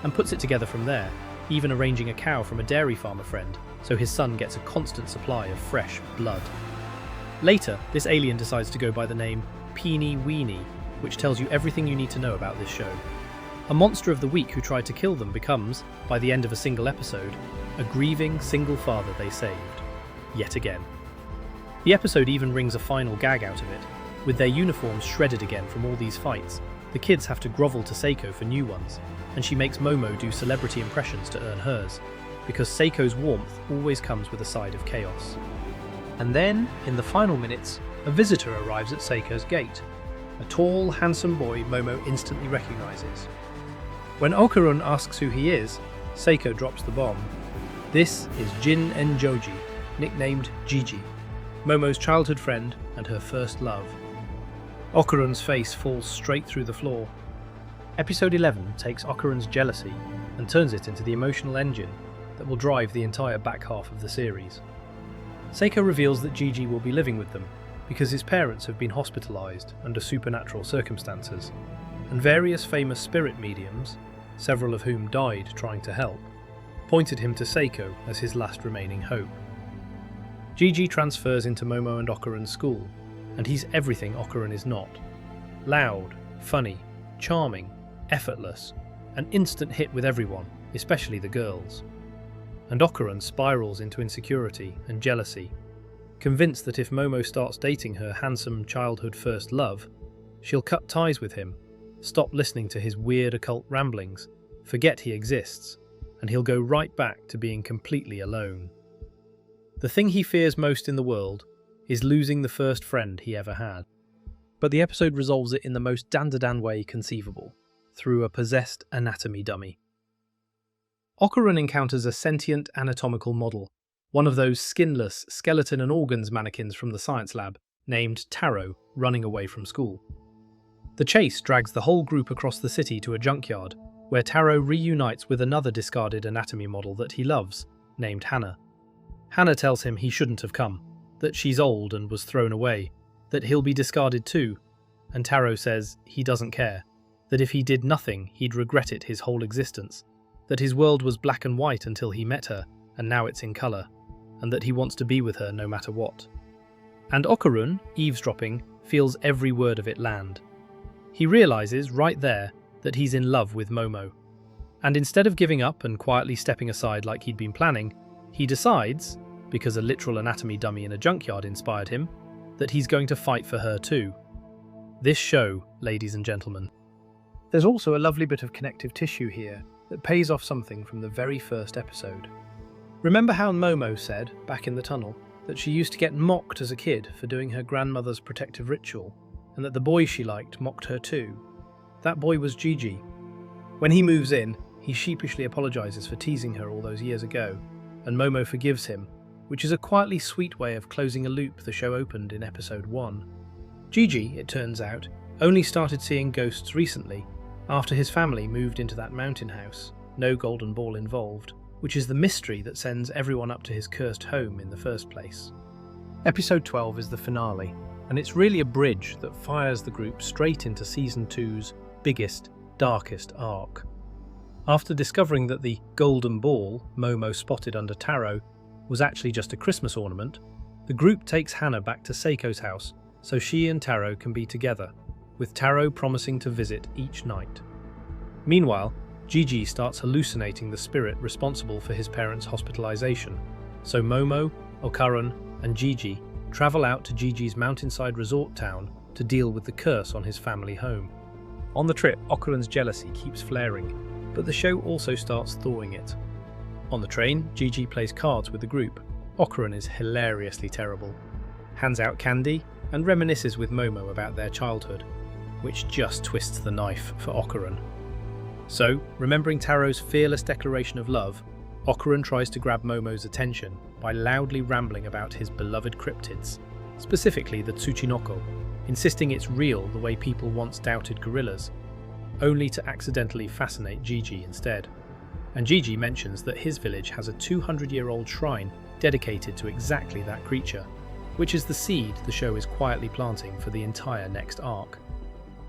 and puts it together from there, even arranging a cow from a dairy farmer friend, so his son gets a constant supply of fresh blood. Later, this alien decides to go by the name Peenie Weenie, which tells you everything you need to know about this show. A monster of the week who tried to kill them becomes, by the end of a single episode, a grieving single father they saved. Yet again. The episode even wrings a final gag out of it. With their uniforms shredded again from all these fights, the kids have to grovel to Seiko for new ones, and she makes Momo do celebrity impressions to earn hers, because Seiko's warmth always comes with a side of chaos. And then, in the final minutes, a visitor arrives at Seiko's gate. A tall, handsome boy Momo instantly recognizes. When Okarun asks who he is, Seiko drops the bomb. This is Jin Enjoji, nicknamed Jiji, Momo's childhood friend and her first love. Okarun's face falls straight through the floor. Episode 11 takes Okarun's jealousy and turns it into the emotional engine that will drive the entire back half of the series. Seiko reveals that Jiji will be living with them because his parents have been hospitalized under supernatural circumstances, and various famous spirit mediums, several of whom died trying to help, pointed him to Seiko as his last remaining hope. Jiji transfers into Momo and Okarun's school, and he's everything Okarun is not. Loud, funny, charming, effortless, an instant hit with everyone, especially the girls. And Okarun spirals into insecurity and jealousy, convinced that if Momo starts dating her handsome childhood first love, she'll cut ties with him, stop listening to his weird occult ramblings, forget he exists, and he'll go right back to being completely alone. The thing he fears most in the world is losing the first friend he ever had. But the episode resolves it in the most Dandadan way conceivable, through a possessed anatomy dummy. Okarun encounters a sentient anatomical model, one of those skinless skeleton and organs mannequins from the science lab, named Taro, running away from school. The chase drags the whole group across the city to a junkyard, where Taro reunites with another discarded anatomy model that he loves, named Hannah. Hannah tells him he shouldn't have come, that she's old and was thrown away, that he'll be discarded too, and Taro says he doesn't care, that if he did nothing he'd regret it his whole existence, that his world was black and white until he met her, and now it's in colour, and that he wants to be with her no matter what. And Okarun, eavesdropping, feels every word of it land. He realises right there that he's in love with Momo, and instead of giving up and quietly stepping aside like he'd been planning, he decides, because a literal anatomy dummy in a junkyard inspired him, that he's going to fight for her too. This show, ladies and gentlemen. There's also a lovely bit of connective tissue here that pays off something from the very first episode. Remember how Momo said, back in the tunnel, that she used to get mocked as a kid for doing her grandmother's protective ritual, and that the boy she liked mocked her too? That boy was Jiji. When he moves in, he sheepishly apologises for teasing her all those years ago, and Momo forgives him, which is a quietly sweet way of closing a loop the show opened in episode 1. Jiji, it turns out, only started seeing ghosts recently, after his family moved into that mountain house, no golden ball involved, which is the mystery that sends everyone up to his cursed home in the first place. Episode 12 is the finale, and it's really a bridge that fires the group straight into Season 2's biggest, darkest arc. After discovering that the golden ball Momo spotted under Taro was actually just a Christmas ornament, the group takes Hannah back to Seiko's house so she and Taro can be together, with Taro promising to visit each night. Meanwhile, Jiji starts hallucinating the spirit responsible for his parents' hospitalization, so Momo, Okarun, and Jiji travel out to Jiji's mountainside resort town to deal with the curse on his family home. On the trip, Okarun's jealousy keeps flaring, but the show also starts thawing it. On the train, Jiji plays cards with the group. Okarun is hilariously terrible, hands out candy, and reminisces with Momo about their childhood, which just twists the knife for Okarun. So, remembering Taro's fearless declaration of love, Okarun tries to grab Momo's attention by loudly rambling about his beloved cryptids, specifically the Tsuchinoko, insisting it's real the way people once doubted gorillas, only to accidentally fascinate Jiji instead. And Jiji mentions that his village has a 200-year-old shrine dedicated to exactly that creature, which is the seed the show is quietly planting for the entire next arc.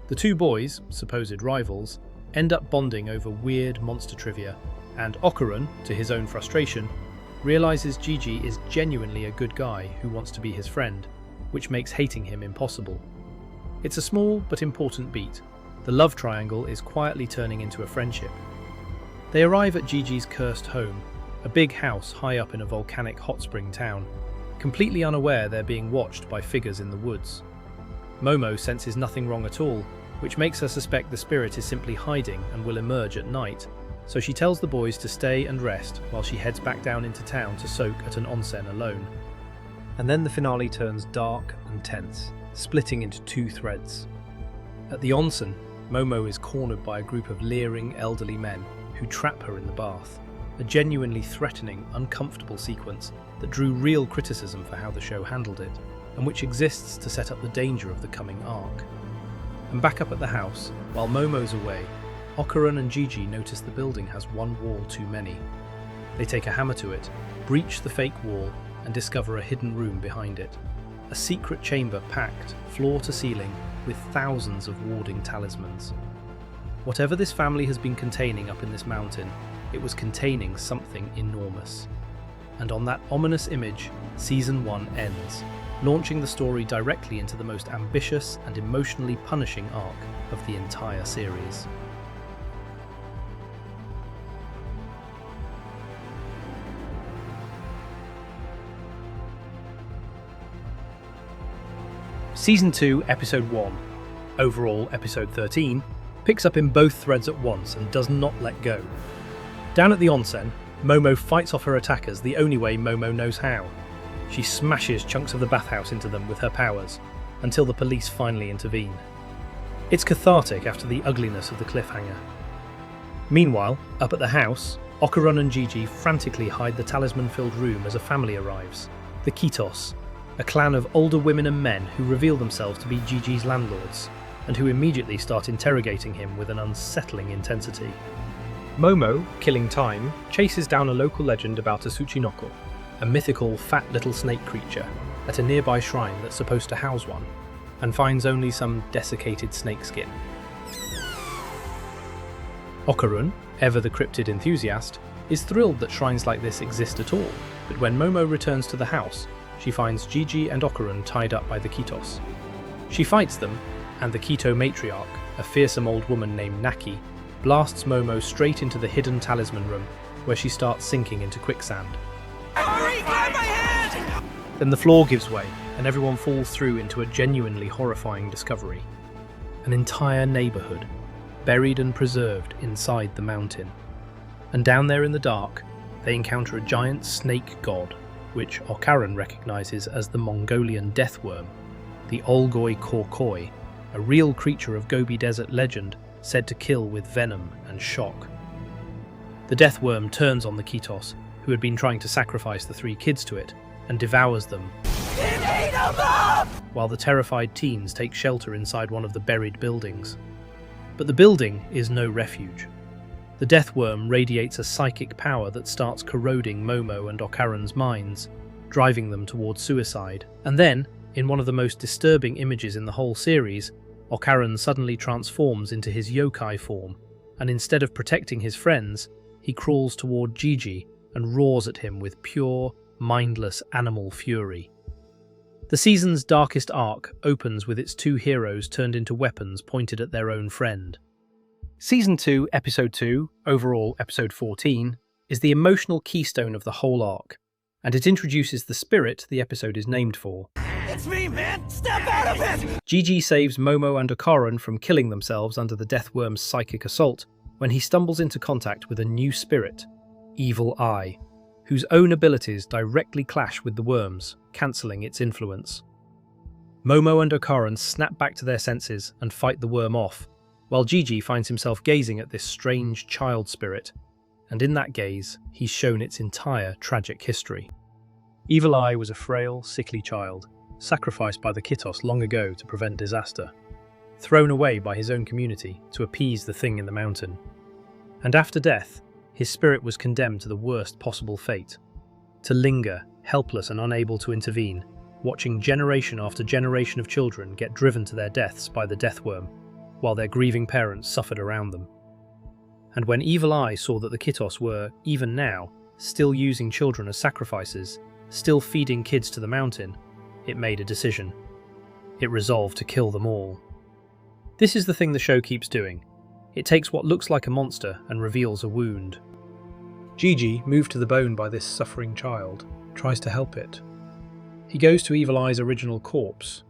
The two boys, supposed rivals, end up bonding over weird monster trivia, and Okarun, to his own frustration, realizes Jiji is genuinely a good guy who wants to be his friend, which makes hating him impossible. It's a small but important beat. The love triangle is quietly turning into a friendship. They arrive at Jiji's cursed home, a big house high up in a volcanic hot spring town, completely unaware they're being watched by figures in the woods. Momo senses nothing wrong at all, which makes her suspect the spirit is simply hiding and will emerge at night, so she tells the boys to stay and rest while she heads back down into town to soak at an onsen alone. And then the finale turns dark and tense, splitting into two threads. At the onsen, Momo is cornered by a group of leering elderly men who trap her in the bath, a genuinely threatening, uncomfortable sequence that drew real criticism for how the show handled it, and which exists to set up the danger of the coming arc. And back up at the house, while Momo's away, Okarun and Jiji notice the building has one wall too many. They take a hammer to it, breach the fake wall, and discover a hidden room behind it. A secret chamber packed, floor to ceiling, with thousands of warding talismans. Whatever this family has been containing up in this mountain, it was containing something enormous. And on that ominous image, Season 1 ends, launching the story directly into the most ambitious and emotionally punishing arc of the entire series. Season 2, Episode 1, overall Episode 13, picks up in both threads at once and does not let go. Down at the onsen, Momo fights off her attackers the only way Momo knows how. She smashes chunks of the bathhouse into them with her powers, until the police finally intervene. It's cathartic after the ugliness of the cliffhanger. Meanwhile, up at the house, Okarun and Jiji frantically hide the talisman-filled room as a family arrives, the Kitos, a clan of older women and men who reveal themselves to be Jiji's landlords, and who immediately start interrogating him with an unsettling intensity. Momo, killing time, chases down a local legend about a Tsuchinoko, a mythical fat little snake creature, at a nearby shrine that's supposed to house one, and finds only some desiccated snakeskin. Okarun, ever the cryptid enthusiast, is thrilled that shrines like this exist at all, but when Momo returns to the house, she finds Jiji and Okarun tied up by the Kitos. She fights them, and the Kito matriarch, a fearsome old woman named Naki, blasts Momo straight into the hidden talisman room, where she starts sinking into quicksand. Hurry, grab my hand! Then the floor gives way, and everyone falls through into a genuinely horrifying discovery. An entire neighbourhood, buried and preserved inside the mountain. And down there in the dark, they encounter a giant snake god, which Okarun recognises as the Mongolian deathworm, the Olgoi Korkoi, a real creature of Gobi Desert legend said to kill with venom and shock. The deathworm turns on the Kitos, who had been trying to sacrifice the three kids to it, and devours them, while the terrified teens take shelter inside one of the buried buildings. But the building is no refuge. The deathworm radiates a psychic power that starts corroding Momo and Okarun's minds, driving them towards suicide. And then, in one of the most disturbing images in the whole series, Okarun suddenly transforms into his yokai form, and instead of protecting his friends, he crawls toward Jiji and roars at him with pure, mindless animal fury. The season's darkest arc opens with its two heroes turned into weapons pointed at their own friend. Season 2, Episode 2, overall Episode 14, is the emotional keystone of the whole arc, and it introduces the spirit the episode is named for. It's me, man! Step out of it! Jiji saves Momo and Okarun from killing themselves under the deathworm's psychic assault, when he stumbles into contact with a new spirit, Evil Eye, whose own abilities directly clash with the worm's, cancelling its influence. Momo and Okarun snap back to their senses and fight the worm off, while Jiji finds himself gazing at this strange child spirit, and in that gaze, he's shown its entire tragic history. Evil Eye was a frail, sickly child, sacrificed by the Kitos long ago to prevent disaster, thrown away by his own community to appease the thing in the mountain. And after death, his spirit was condemned to the worst possible fate, to linger, helpless and unable to intervene, watching generation after generation of children get driven to their deaths by the deathworm, while their grieving parents suffered around them. And when Evil Eye saw that the Kitos were, even now, still using children as sacrifices, still feeding kids to the mountain, it made a decision. It resolved to kill them all. This is the thing the show keeps doing. It takes what looks like a monster and reveals a wound. Jiji, moved to the bone by this suffering child, tries to help it. He goes to Evil Eye's original corpse,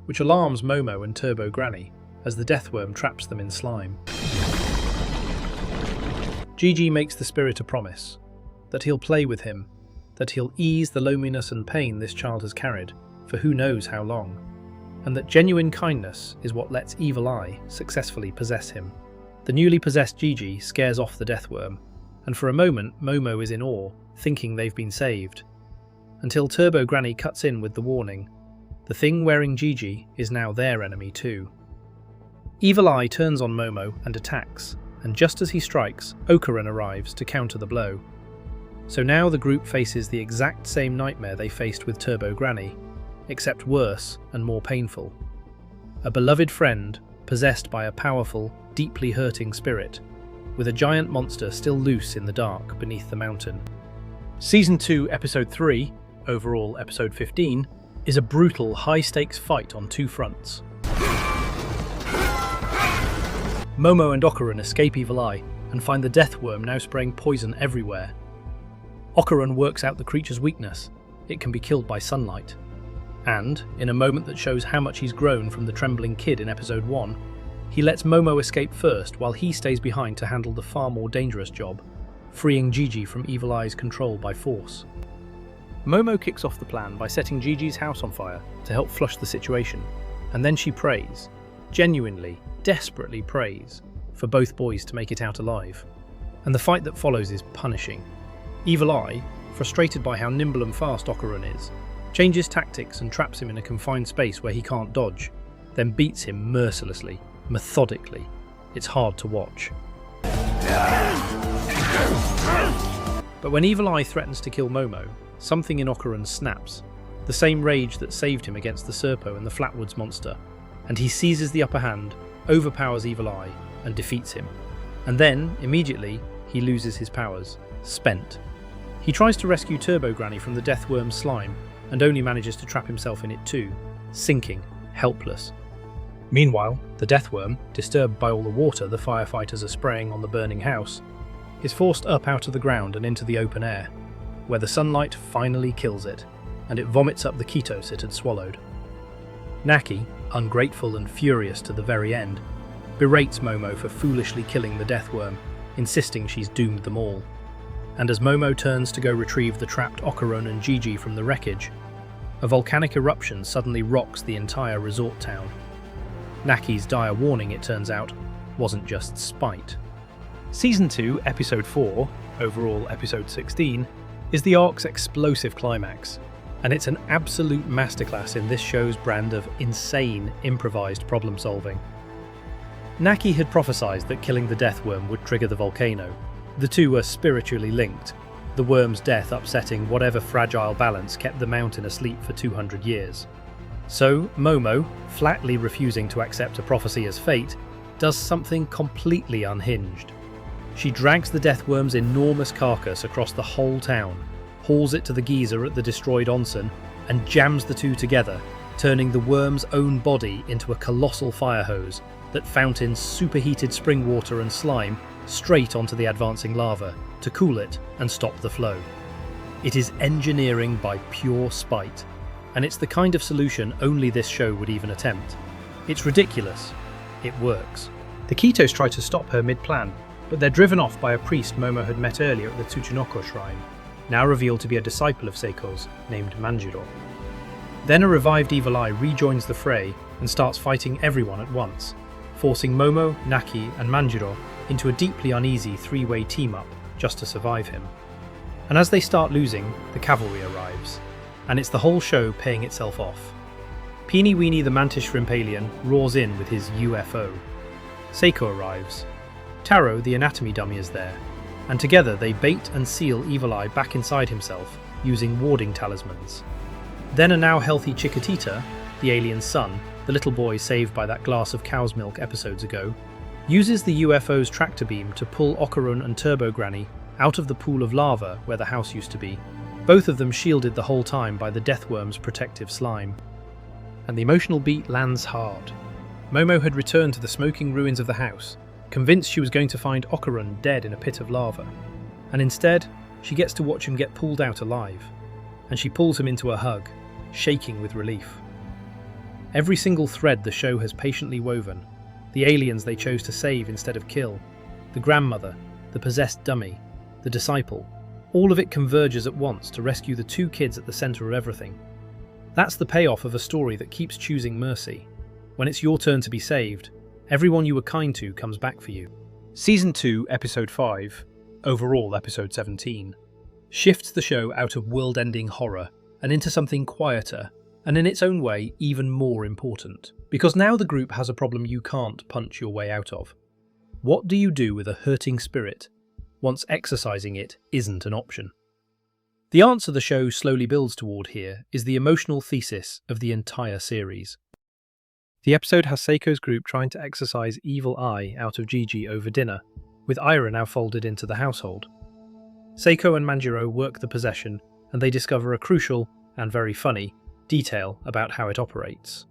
which alarms Momo and Turbo Granny as the deathworm traps them in slime. Jiji makes the spirit a promise that he'll play with him, that he'll ease the loneliness and pain this child has carried for who knows how long, and that genuine kindness is what lets Evil Eye successfully possess him. The newly possessed Jiji scares off the deathworm, and for a moment Momo is in awe, thinking they've been saved. Until Turbo Granny cuts in with the warning, the thing wearing Jiji is now their enemy too. Evil Eye turns on Momo and attacks, and just as he strikes, Okarun arrives to counter the blow. So now the group faces the exact same nightmare they faced with Turbo Granny, except worse and more painful. A beloved friend possessed by a powerful, deeply hurting spirit, with a giant monster still loose in the dark beneath the mountain. Season 2, Episode 3, overall Episode 15, is a brutal, high-stakes fight on two fronts. Momo and Okarun escape Evil Eye and find the deathworm now spraying poison everywhere. Okarun works out the creature's weakness. It can be killed by sunlight. And, in a moment that shows how much he's grown from the trembling kid in Episode 1, he lets Momo escape first while he stays behind to handle the far more dangerous job, freeing Jiji from Evil Eye's control by force. Momo kicks off the plan by setting Jiji's house on fire to help flush the situation, and then she prays, genuinely, desperately prays, for both boys to make it out alive. And the fight that follows is punishing. Evil Eye, frustrated by how nimble and fast Okarun is, changes tactics and traps him in a confined space where he can't dodge, then beats him mercilessly, methodically. It's hard to watch. But when Evil Eye threatens to kill Momo, something in Okarun snaps, the same rage that saved him against the Serpo and the Flatwoods monster, and he seizes the upper hand, overpowers Evil Eye, and defeats him. And then, immediately, he loses his powers, spent. He tries to rescue Turbo Granny from the deathworm's slime, and only manages to trap himself in it too, sinking, helpless. Meanwhile, the deathworm, disturbed by all the water the firefighters are spraying on the burning house, is forced up out of the ground and into the open air, where the sunlight finally kills it, and it vomits up the Kitos it had swallowed. Naki, ungrateful and furious to the very end, berates Momo for foolishly killing the deathworm, insisting she's doomed them all. And as Momo turns to go retrieve the trapped Okarun and Jiji from the wreckage, a volcanic eruption suddenly rocks the entire resort town. Naki's dire warning, it turns out, wasn't just spite. Season 2, Episode 4, overall Episode 16, is the arc's explosive climax, and it's an absolute masterclass in this show's brand of insane, improvised problem-solving. Naki had prophesied that killing the deathworm would trigger the volcano. The two were spiritually linked, the worm's death upsetting whatever fragile balance kept the mountain asleep for 200 years. So, Momo, flatly refusing to accept a prophecy as fate, does something completely unhinged. She drags the deathworm's enormous carcass across the whole town, hauls it to the geyser at the destroyed onsen, and jams the two together, turning the worm's own body into a colossal fire hose that fountains superheated spring water and slime straight onto the advancing lava to cool it and stop the flow. It is engineering by pure spite, and it's the kind of solution only this show would even attempt. It's ridiculous. It works. The Kitos try to stop her mid-plan, but they're driven off by a priest Momo had met earlier at the Tsuchinoko shrine, now revealed to be a disciple of Seiko's named Manjiro. Then a revived Evil Eye rejoins the fray and starts fighting everyone at once, forcing Momo, Naki and Manjiro into a deeply uneasy three-way team-up just to survive him. And as they start losing, the cavalry arrives, and it's the whole show paying itself off. Peenie Weenie the Mantis shrimp alien roars in with his UFO. Seiko arrives. Taro the anatomy dummy is there, and together they bait and seal Evil Eye back inside himself using warding talismans. Then a now healthy Chiquitita, the alien's son, the little boy saved by that glass of cow's milk episodes ago, uses the UFO's tractor beam to pull Okarun and Turbo Granny out of the pool of lava where the house used to be, both of them shielded the whole time by the Deathworm's protective slime. And the emotional beat lands hard. Momo had returned to the smoking ruins of the house, convinced she was going to find Okarun dead in a pit of lava, and instead she gets to watch him get pulled out alive, and she pulls him into a hug, shaking with relief. Every single thread the show has patiently woven, the aliens they chose to save instead of kill, the grandmother, the possessed dummy, the disciple, all of it converges at once to rescue the two kids at the centre of everything. That's the payoff of a story that keeps choosing mercy. When it's your turn to be saved, everyone you were kind to comes back for you. Season 2, Episode 5, overall Episode 17, shifts the show out of world-ending horror and into something quieter, and in its own way even more important. Because now the group has a problem you can't punch your way out of. What do you do with a hurting spirit once exorcising it isn't an option? The answer the show slowly builds toward here is the emotional thesis of the entire series. The episode has Seiko's group trying to exorcise Evil Eye out of Jiji over dinner, with Aira now folded into the household. Seiko and Manjiro work the possession, and they discover a crucial, and very funny, detail about how it operates.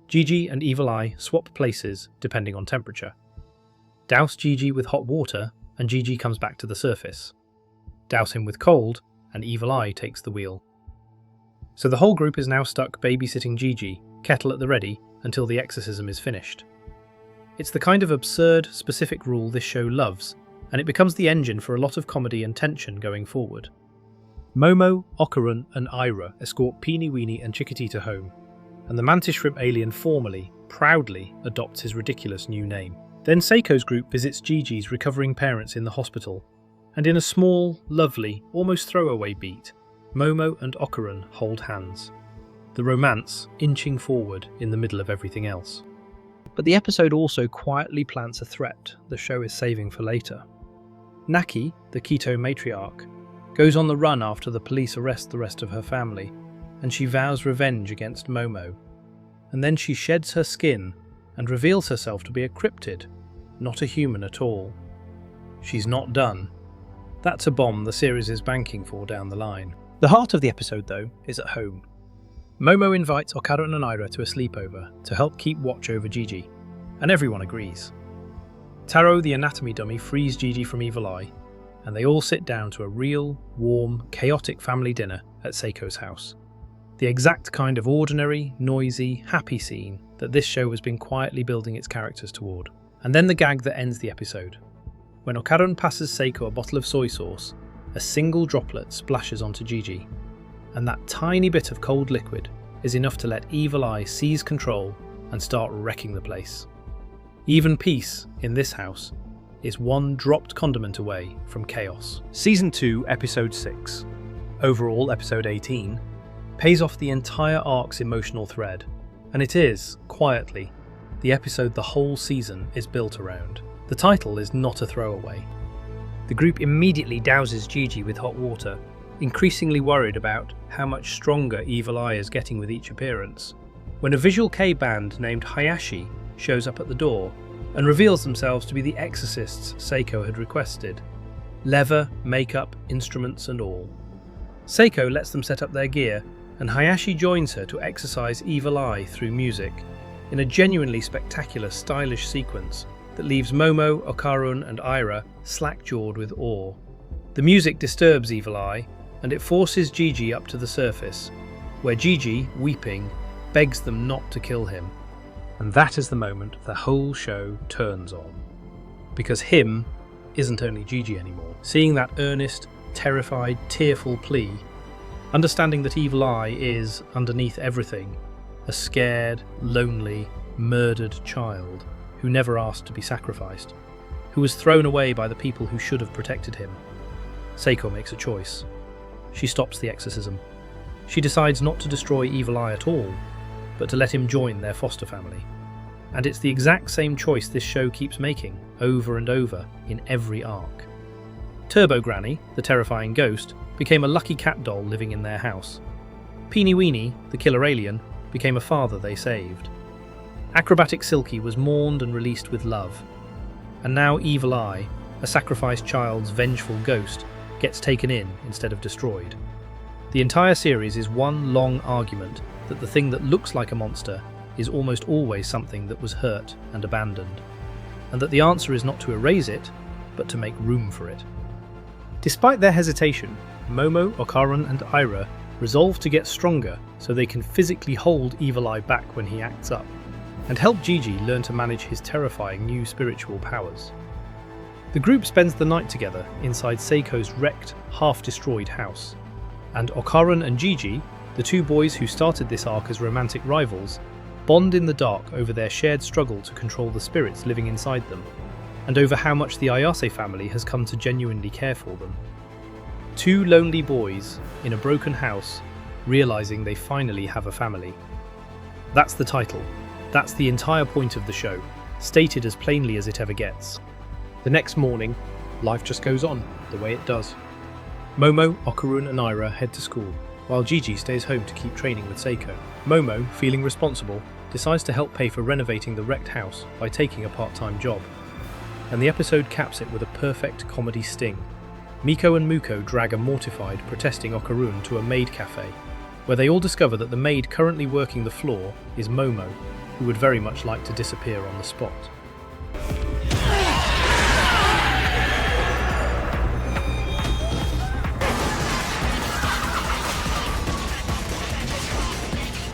Jiji and Evil Eye swap places depending on temperature. Douse Jiji with hot water, and Jiji comes back to the surface. Douse him with cold, and Evil Eye takes the wheel. So the whole group is now stuck babysitting Jiji, kettle at the ready, until the exorcism is finished. It's the kind of absurd, specific rule this show loves, and it becomes the engine for a lot of comedy and tension going forward. Momo, Okarun and Aira escort Peenie Weenie and Chiquitita home, and the Mantis shrimp alien formally, proudly adopts his ridiculous new name. Then Seiko's group visits Jiji's recovering parents in the hospital, and in a small, lovely, almost throwaway beat, Momo and Okarun hold hands, the romance inching forward in the middle of everything else. But the episode also quietly plants a threat the show is saving for later. Naki, the Keto matriarch, goes on the run after the police arrest the rest of her family, and she vows revenge against Momo. And then she sheds her skin and reveals herself to be a cryptid, not a human at all. She's not done. That's a bomb the series is banking for down the line. The heart of the episode, though, is at home. Momo invites Okarun and Aira to a sleepover to help keep watch over Jiji, and everyone agrees. Taro, the anatomy dummy, frees Jiji from Evil Eye, and they all sit down to a real, warm, chaotic family dinner at Seiko's house. The exact kind of ordinary, noisy, happy scene that this show has been quietly building its characters toward. And then the gag that ends the episode. When Okarun passes Seiko a bottle of soy sauce, a single droplet splashes onto Jiji, and that tiny bit of cold liquid is enough to let Evil Eye seize control and start wrecking the place. Even peace, in this house, is one dropped condiment away from chaos. Season 2, Episode 6, overall Episode 18, pays off the entire arc's emotional thread, and it is, quietly, the episode the whole season is built around. The title is not a throwaway. The group immediately douses Jiji with hot water, increasingly worried about how much stronger Evil Eye is getting with each appearance, when a Visual Kei band named Hayashi shows up at the door and reveals themselves to be the exorcists Seiko had requested. Leather, makeup, instruments and all. Seiko lets them set up their gear, and Hayashi joins her to exorcise Evil Eye through music, in a genuinely spectacular, stylish sequence that leaves Momo, Okarun and Aira slack-jawed with awe. The music disturbs Evil Eye, and it forces Jiji up to the surface, where Jiji, weeping, begs them not to kill him. And that is the moment the whole show turns on. Because him isn't only Jiji anymore. Seeing that earnest, terrified, tearful plea, understanding that Evil Eye is, underneath everything, a scared, lonely, murdered child who never asked to be sacrificed, who was thrown away by the people who should have protected him. Seiko makes a choice. She stops the exorcism. She decides not to destroy Evil Eye at all, but to let him join their foster family. And it's the exact same choice this show keeps making, over and over, in every arc. Turbo Granny, the terrifying ghost, became a lucky cat doll living in their house. Weenie, the killer alien, became a father they saved. Acrobatic Silky was mourned and released with love. And now Evil Eye, a sacrificed child's vengeful ghost, gets taken in instead of destroyed. The entire series is one long argument that the thing that looks like a monster is almost always something that was hurt and abandoned, and that the answer is not to erase it, but to make room for it. Despite their hesitation, Momo, Okarun and Aira resolve to get stronger so they can physically hold Evil Eye back when he acts up, and help Jiji learn to manage his terrifying new spiritual powers. The group spends the night together inside Seiko's wrecked, half-destroyed house, and Okarun and Jiji, the two boys who started this arc as romantic rivals, bond in the dark over their shared struggle to control the spirits living inside them, and over how much the Ayase family has come to genuinely care for them. Two lonely boys in a broken house, realizing they finally have a family. That's the title. That's the entire point of the show, stated as plainly as it ever gets. The next morning, life just goes on, the way it does. Momo, Okarun and Aira head to school, while Jiji stays home to keep training with Seiko. Momo, feeling responsible, decides to help pay for renovating the wrecked house by taking a part-time job. And the episode caps it with a perfect comedy sting. Miko and Muko drag a mortified, protesting Okarun to a maid cafe, where they all discover that the maid currently working the floor is Momo, who would very much like to disappear on the spot.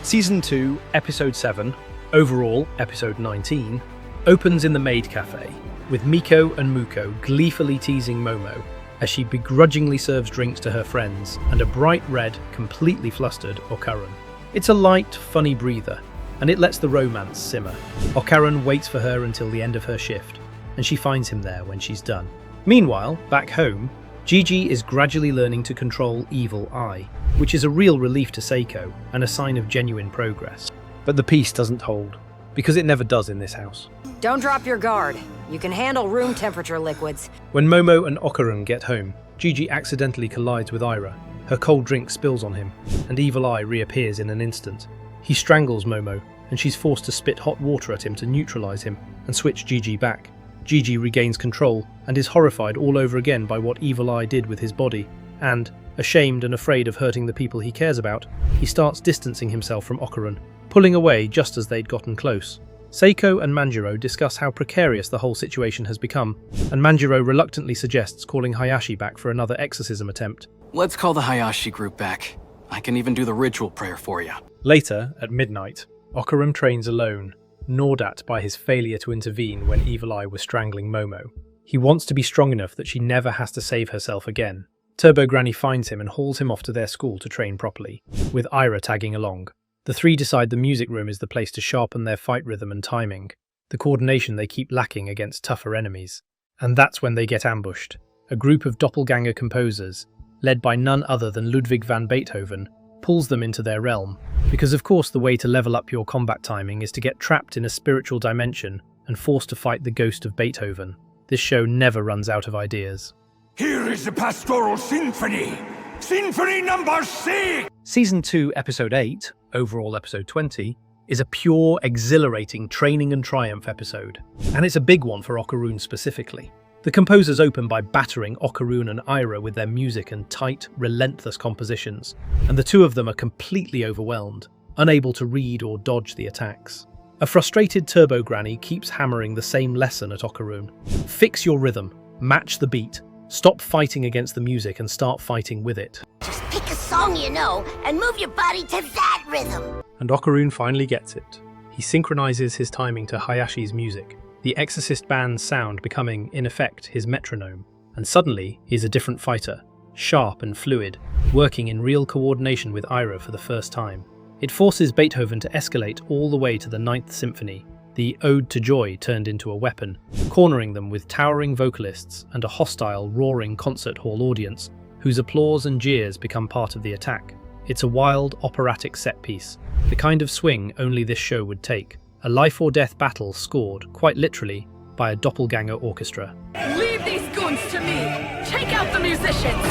Season 2, Episode 7, overall Episode 19, opens in the maid cafe, with Miko and Muko gleefully teasing Momo as she begrudgingly serves drinks to her friends and a bright red, completely flustered Okarun. It's a light, funny breather, and it lets the romance simmer. Okarun waits for her until the end of her shift, and she finds him there when she's done. Meanwhile, back home, Jiji is gradually learning to control Evil Eye, which is a real relief to Seiko and a sign of genuine progress. But the peace doesn't hold, because it never does in this house. Don't drop your guard. You can handle room temperature liquids. When Momo and Okarun get home, Jiji accidentally collides with Aira. Her cold drink spills on him, and Evil Eye reappears in an instant. He strangles Momo, and she's forced to spit hot water at him to neutralize him and switch Jiji back. Jiji regains control and is horrified all over again by what Evil Eye did with his body, and, ashamed and afraid of hurting the people he cares about, he starts distancing himself from Okarun, pulling away just as they'd gotten close. Seiko and Manjiro discuss how precarious the whole situation has become, and Manjiro reluctantly suggests calling Hayashi back for another exorcism attempt. Let's call the Hayashi group back. I can even do the ritual prayer for you. Later, at midnight, Okarun trains alone, gnawed at by his failure to intervene when Evil Eye was strangling Momo. He wants to be strong enough that she never has to save herself again. Turbo Granny finds him and hauls him off to their school to train properly, with Aira tagging along. The three decide the music room is the place to sharpen their fight rhythm and timing, the coordination they keep lacking against tougher enemies. And that's when they get ambushed. A group of doppelganger composers, led by none other than Ludwig van Beethoven, pulls them into their realm. Because of course the way to level up your combat timing is to get trapped in a spiritual dimension and forced to fight the ghost of Beethoven. This show never runs out of ideas. Here is the Pastoral Symphony! Symphony number 6! Season 2, Episode 8, overall Episode 20, is a pure, exhilarating training and triumph episode. And it's a big one for Okarun specifically. The composers open by battering Okarun and Aira with their music and tight, relentless compositions, and the two of them are completely overwhelmed, unable to read or dodge the attacks. A frustrated Turbo Granny keeps hammering the same lesson at Okarun. Fix your rhythm, match the beat, stop fighting against the music and start fighting with it. Just pick a song you know and move your body to that rhythm. And Okarun finally gets it. He synchronizes his timing to Hayashi's music, the Exorcist band's sound becoming, in effect, his metronome. And suddenly, he's a different fighter, sharp and fluid, working in real coordination with Aira for the first time. It forces Beethoven to escalate all the way to the Ninth Symphony, the Ode to Joy turned into a weapon, cornering them with towering vocalists and a hostile, roaring concert hall audience, whose applause and jeers become part of the attack. It's a wild, operatic set piece, the kind of swing only this show would take. A life-or-death battle scored, quite literally, by a doppelganger orchestra. Leave these goons to me! Take out the musicians!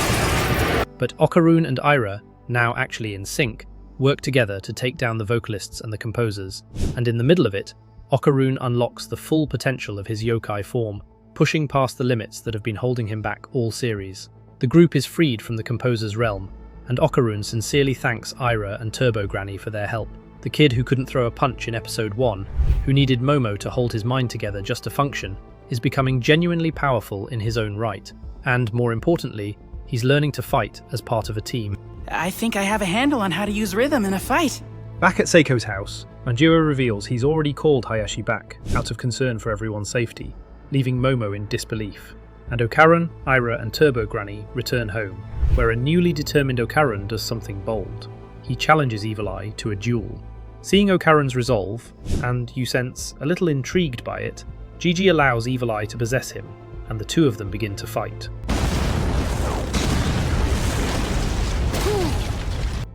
But Okarun and Aira, now actually in sync, work together to take down the vocalists and the composers, and in the middle of it, Okarun unlocks the full potential of his yokai form, pushing past the limits that have been holding him back all series. The group is freed from the composer's realm, and Okarun sincerely thanks Aira and Turbo Granny for their help. The kid who couldn't throw a punch in episode 1, who needed Momo to hold his mind together just to function, is becoming genuinely powerful in his own right, and more importantly, he's learning to fight as part of a team. I think I have a handle on how to use rhythm in a fight. Back at Seiko's house, Manjiro reveals he's already called Hayashi back, out of concern for everyone's safety, leaving Momo in disbelief. And Okarun, Aira and Turbo Granny return home, where a newly determined Okarun does something bold. He challenges Evil Eye to a duel. Seeing Okarun's resolve, and you sense a little intrigued by it, Jiji allows Evil Eye to possess him, and the two of them begin to fight.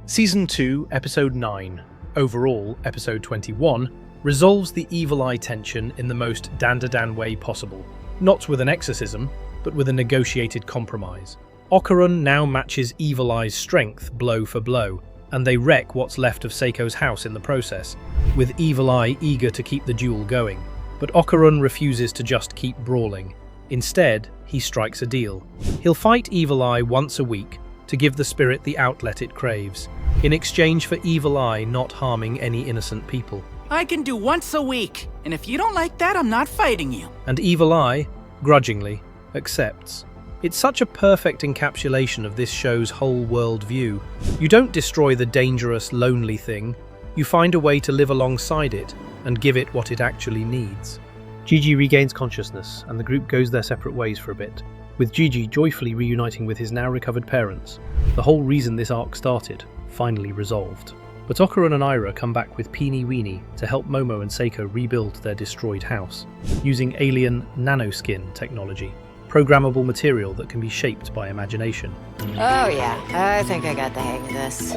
Season 2, Episode 9, overall Episode 21, resolves the Evil Eye tension in the most Dandadan way possible. Not with an exorcism, but with a negotiated compromise. Okarun now matches Evil Eye's strength blow for blow, and they wreck what's left of Seiko's house in the process, with Evil Eye eager to keep the duel going. But Okarun refuses to just keep brawling. Instead, he strikes a deal. He'll fight Evil Eye once a week to give the spirit the outlet it craves, in exchange for Evil Eye not harming any innocent people. I can do once a week, and if you don't like that, I'm not fighting you. And Evil Eye, grudgingly, accepts. It's such a perfect encapsulation of this show's whole worldview. You don't destroy the dangerous, lonely thing. You find a way to live alongside it and give it what it actually needs. Jiji regains consciousness, and the group goes their separate ways for a bit, with Jiji joyfully reuniting with his now recovered parents. The whole reason this arc started, finally resolved. But Okarun and Aira come back with Peenie Weenie to help Momo and Seiko rebuild their destroyed house, using alien nanoskin technology, programmable material that can be shaped by imagination. Oh yeah, I think I got the hang of this.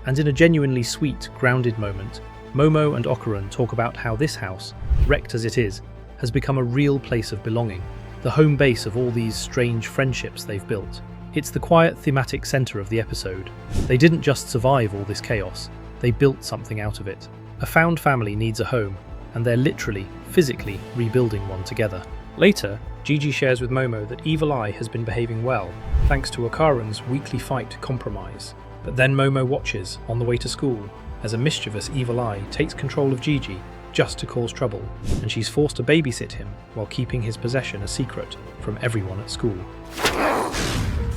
And in a genuinely sweet, grounded moment, Momo and Okarun talk about how this house, wrecked as it is, has become a real place of belonging, the home base of all these strange friendships they've built. It's the quiet thematic center of the episode. They didn't just survive all this chaos, they built something out of it. A found family needs a home, and they're literally, physically rebuilding one together. Later, Jiji shares with Momo that Evil Eye has been behaving well, thanks to Okarun's weekly fight compromise. But then Momo watches, on the way to school, as a mischievous Evil Eye takes control of Jiji just to cause trouble, and she's forced to babysit him while keeping his possession a secret from everyone at school.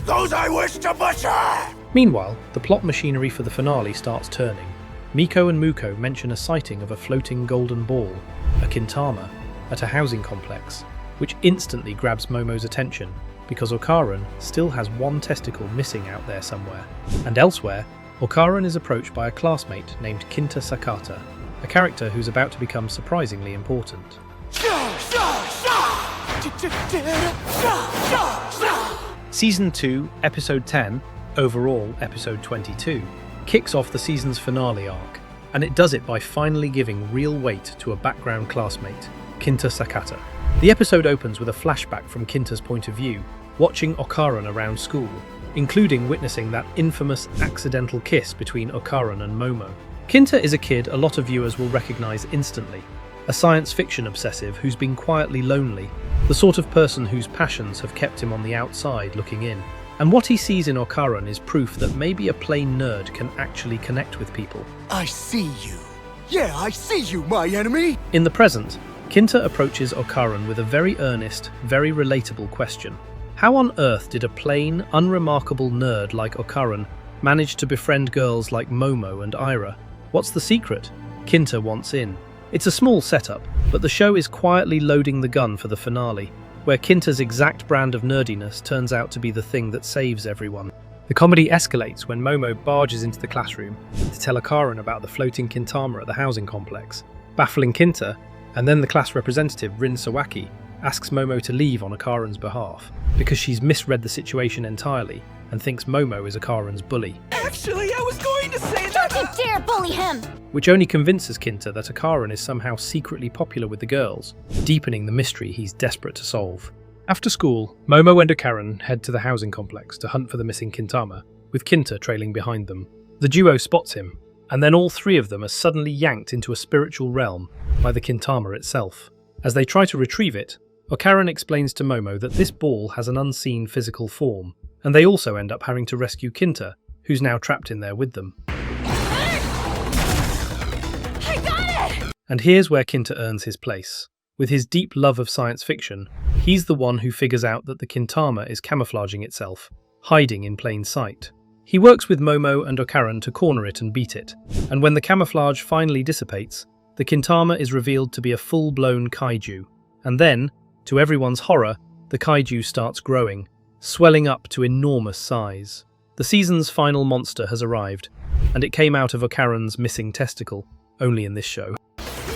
Those I wish to butcher! Meanwhile, the plot machinery for the finale starts turning. Miko and Muko mention a sighting of a floating golden ball, a Kintama, at a housing complex, which instantly grabs Momo's attention, because Okarun still has one testicle missing out there somewhere. And elsewhere, Okarun is approached by a classmate named Kinta Sakata, a character who's about to become surprisingly important. Season 2, Episode 10, overall Episode 22, kicks off the season's finale arc, and it does it by finally giving real weight to a background classmate, Kinta Sakata. The episode opens with a flashback from Kinta's point of view, watching Okarun around school, including witnessing that infamous accidental kiss between Okarun and Momo. Kinta is a kid a lot of viewers will recognize instantly, a science fiction obsessive who's been quietly lonely, the sort of person whose passions have kept him on the outside looking in. And what he sees in Okarun is proof that maybe a plain nerd can actually connect with people. I see you. Yeah, I see you, my enemy! In the present, Kinta approaches Okarun with a very earnest, very relatable question. How on earth did a plain, unremarkable nerd like Okarun manage to befriend girls like Momo and Aira? What's the secret? Kinta wants in. It's a small setup, but the show is quietly loading the gun for the finale, where Kinta's exact brand of nerdiness turns out to be the thing that saves everyone. The comedy escalates when Momo barges into the classroom to tell Okarun about the floating Kintama at the housing complex, baffling Kinta, and then the class representative, Rin Sawaki, asks Momo to leave on Okarun's behalf, because she's misread the situation entirely and thinks Momo is Okarun's bully. Actually, I was going to say that. Don't you dare bully him! Which only convinces Kinta that Okarun is somehow secretly popular with the girls, deepening the mystery he's desperate to solve. After school, Momo and Okarun head to the housing complex to hunt for the missing Kintama, with Kinta trailing behind them. The duo spots him, and then all three of them are suddenly yanked into a spiritual realm by the Kintama itself. As they try to retrieve it, Okarun explains to Momo that this ball has an unseen physical form, and they also end up having to rescue Kinta, who's now trapped in there with them. I got it! And here's where Kinta earns his place. With his deep love of science fiction, he's the one who figures out that the Kintama is camouflaging itself, hiding in plain sight. He works with Momo and Okarun to corner it and beat it, and when the camouflage finally dissipates, the Kintama is revealed to be a full-blown kaiju. And then, to everyone's horror, the kaiju starts growing, swelling up to enormous size. The season's final monster has arrived, and it came out of Okarun's missing testicle, only in this show.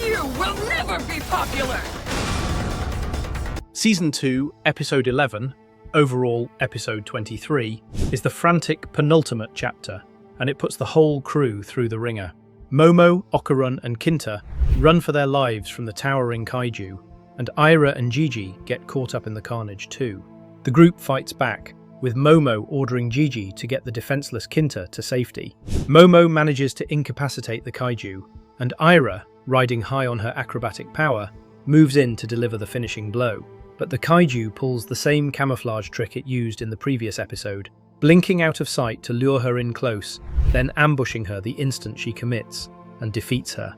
You will never be popular! Season 2, Episode 11, overall Episode 23, is the frantic penultimate chapter, and it puts the whole crew through the ringer. Momo, Okarun, and Kinta run for their lives from the towering kaiju, and Aira and Jiji get caught up in the carnage too. The group fights back, with Momo ordering Jiji to get the defenseless Kinta to safety. Momo manages to incapacitate the kaiju, and Aira, riding high on her acrobatic power, moves in to deliver the finishing blow. But the kaiju pulls the same camouflage trick it used in the previous episode, blinking out of sight to lure her in close, then ambushing her the instant she commits, and defeats her.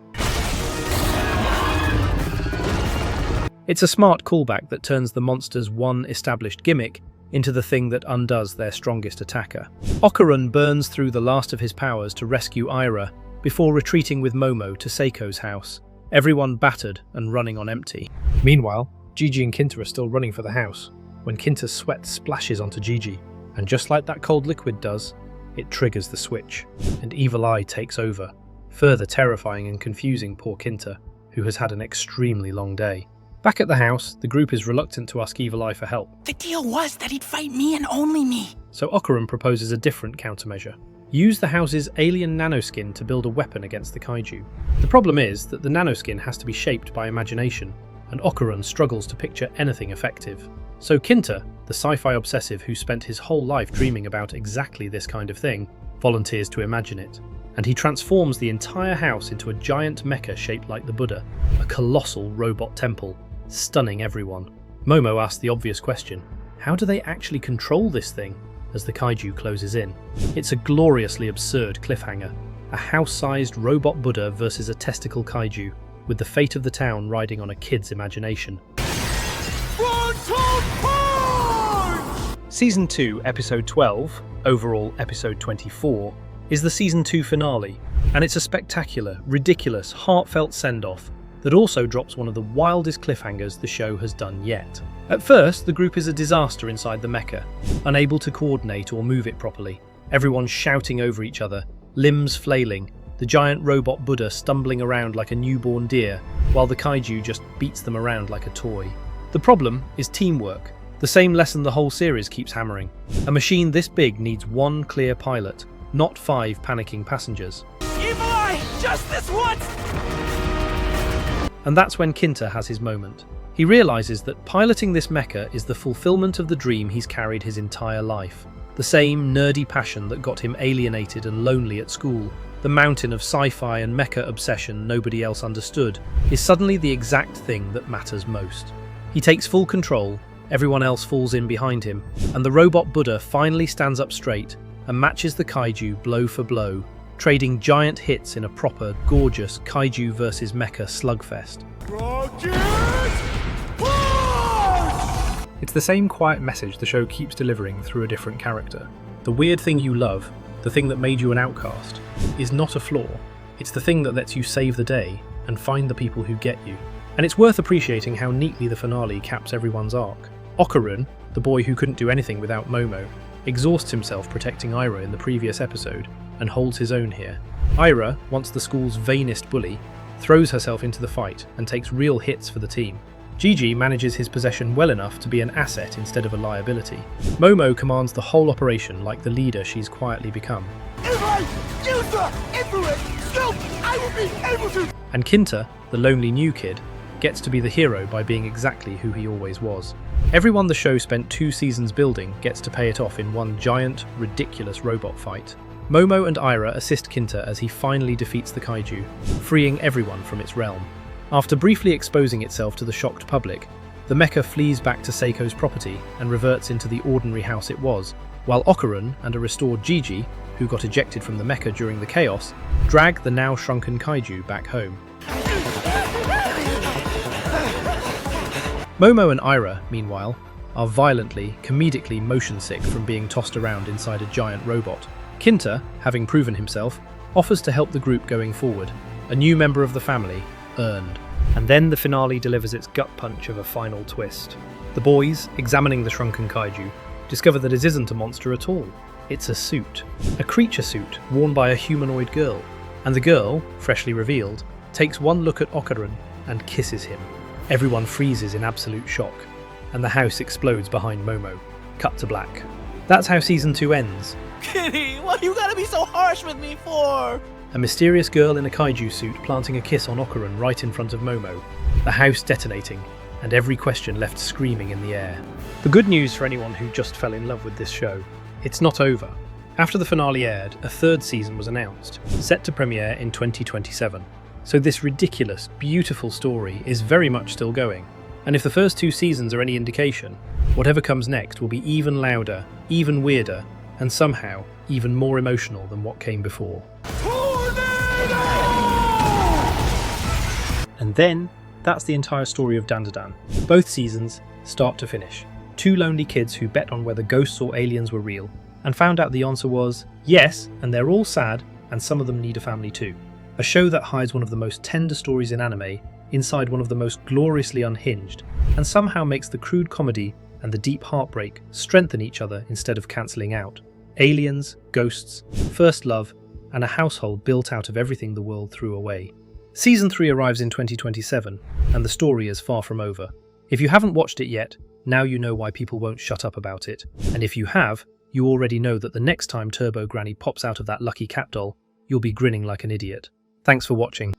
It's a smart callback that turns the monster's one established gimmick into the thing that undoes their strongest attacker. Okarun burns through the last of his powers to rescue Aira, before retreating with Momo to Seiko's house, everyone battered and running on empty. Meanwhile, Jiji and Kinta are still running for the house, when Kinta's sweat splashes onto Jiji, and just like that cold liquid does, it triggers the switch, and Evil Eye takes over, further terrifying and confusing poor Kinta, who has had an extremely long day. Back at the house, the group is reluctant to ask Evil Eye for help. The deal was that he'd fight me and only me. So Okarun proposes a different countermeasure. Use the house's alien nanoskin to build a weapon against the kaiju. The problem is that the nanoskin has to be shaped by imagination, and Okarun struggles to picture anything effective. So Kinta, the sci-fi obsessive who spent his whole life dreaming about exactly this kind of thing, volunteers to imagine it. And he transforms the entire house into a giant mecha shaped like the Buddha, a colossal robot temple, stunning everyone. Momo asks the obvious question, how do they actually control this thing, as the kaiju closes in? It's a gloriously absurd cliffhanger, a house-sized robot Buddha versus a testicle kaiju, with the fate of the town riding on a kid's imagination. Season 2, Episode 12, overall Episode 24, is the Season 2 finale, and it's a spectacular, ridiculous, heartfelt send-off that also drops one of the wildest cliffhangers the show has done yet. At first, the group is a disaster inside the mecha, unable to coordinate or move it properly. Everyone shouting over each other, limbs flailing, the giant robot Buddha stumbling around like a newborn deer, while the kaiju just beats them around like a toy. The problem is teamwork, the same lesson the whole series keeps hammering. A machine this big needs one clear pilot, not 5 panicking passengers. Evil Eye, just this once! And that's when Kinta has his moment. He realizes that piloting this mecha is the fulfillment of the dream he's carried his entire life. The same nerdy passion that got him alienated and lonely at school, the mountain of sci-fi and mecha obsession nobody else understood, is suddenly the exact thing that matters most. He takes full control, everyone else falls in behind him, and the robot Buddha finally stands up straight and matches the kaiju blow for blow, trading giant hits in a proper, gorgeous kaiju versus mecha slugfest. It's the same quiet message the show keeps delivering through a different character. The weird thing you love, the thing that made you an outcast, is not a flaw, It's the thing that lets you save the day and find the people who get you. And it's worth appreciating how neatly the finale caps everyone's arc. Okarun, the boy who couldn't do anything without Momo, exhausts himself protecting Aira in the previous episode and holds his own here. Aira, once the school's vainest bully, throws herself into the fight and takes real hits for the team. Jiji manages his possession well enough to be an asset instead of a liability. Momo commands the whole operation like the leader she's quietly become. If I use the infrared scope, I will be able to... And Kinta, the lonely new kid, gets to be the hero by being exactly who he always was. Everyone the show spent 2 seasons building gets to pay it off in one giant, ridiculous robot fight. Momo and Aira assist Kinta as he finally defeats the Kaiju, freeing everyone from its realm. After briefly exposing itself to the shocked public, the Mecha flees back to Seiko's property and reverts into the ordinary house it was, while Okarun and a restored Jiji, who got ejected from the Mecha during the chaos, drag the now shrunken Kaiju back home. Momo and Aira, meanwhile, are violently, comedically motion-sick from being tossed around inside a giant robot. Kinta, having proven himself, offers to help the group going forward, a new member of the family, earned. And then the finale delivers its gut punch of a final twist. The boys, examining the shrunken Kaiju, discover that it isn't a monster at all. It's a suit. A creature suit worn by a humanoid girl. And the girl, freshly revealed, takes one look at Okarun and kisses him. Everyone freezes in absolute shock, and the house explodes behind Momo. Cut to black. That's how Season 2 ends. Kitty, what you gotta be so harsh with me for? A mysterious girl in a kaiju suit planting a kiss on Okarun right in front of Momo. The house detonating, and every question left screaming in the air. The good news for anyone who just fell in love with this show: it's not over. After the finale aired, a 3rd season was announced, set to premiere in 2027. So this ridiculous, beautiful story is very much still going. And if the first 2 seasons are any indication, whatever comes next will be even louder, even weirder, and somehow even more emotional than what came before. And then, that's the entire story of Dandadan. Both seasons, start to finish. 2 lonely kids who bet on whether ghosts or aliens were real, and found out the answer was yes, and they're all sad, and some of them need a family too. A show that hides one of the most tender stories in anime inside one of the most gloriously unhinged, and somehow makes the crude comedy and the deep heartbreak strengthen each other instead of cancelling out. Aliens, ghosts, first love, and a household built out of everything the world threw away. Season 3 arrives in 2027, and the story is far from over. If you haven't watched it yet, now you know why people won't shut up about it. And if you have, you already know that the next time Turbo Granny pops out of that lucky cat doll, you'll be grinning like an idiot. Thanks for watching.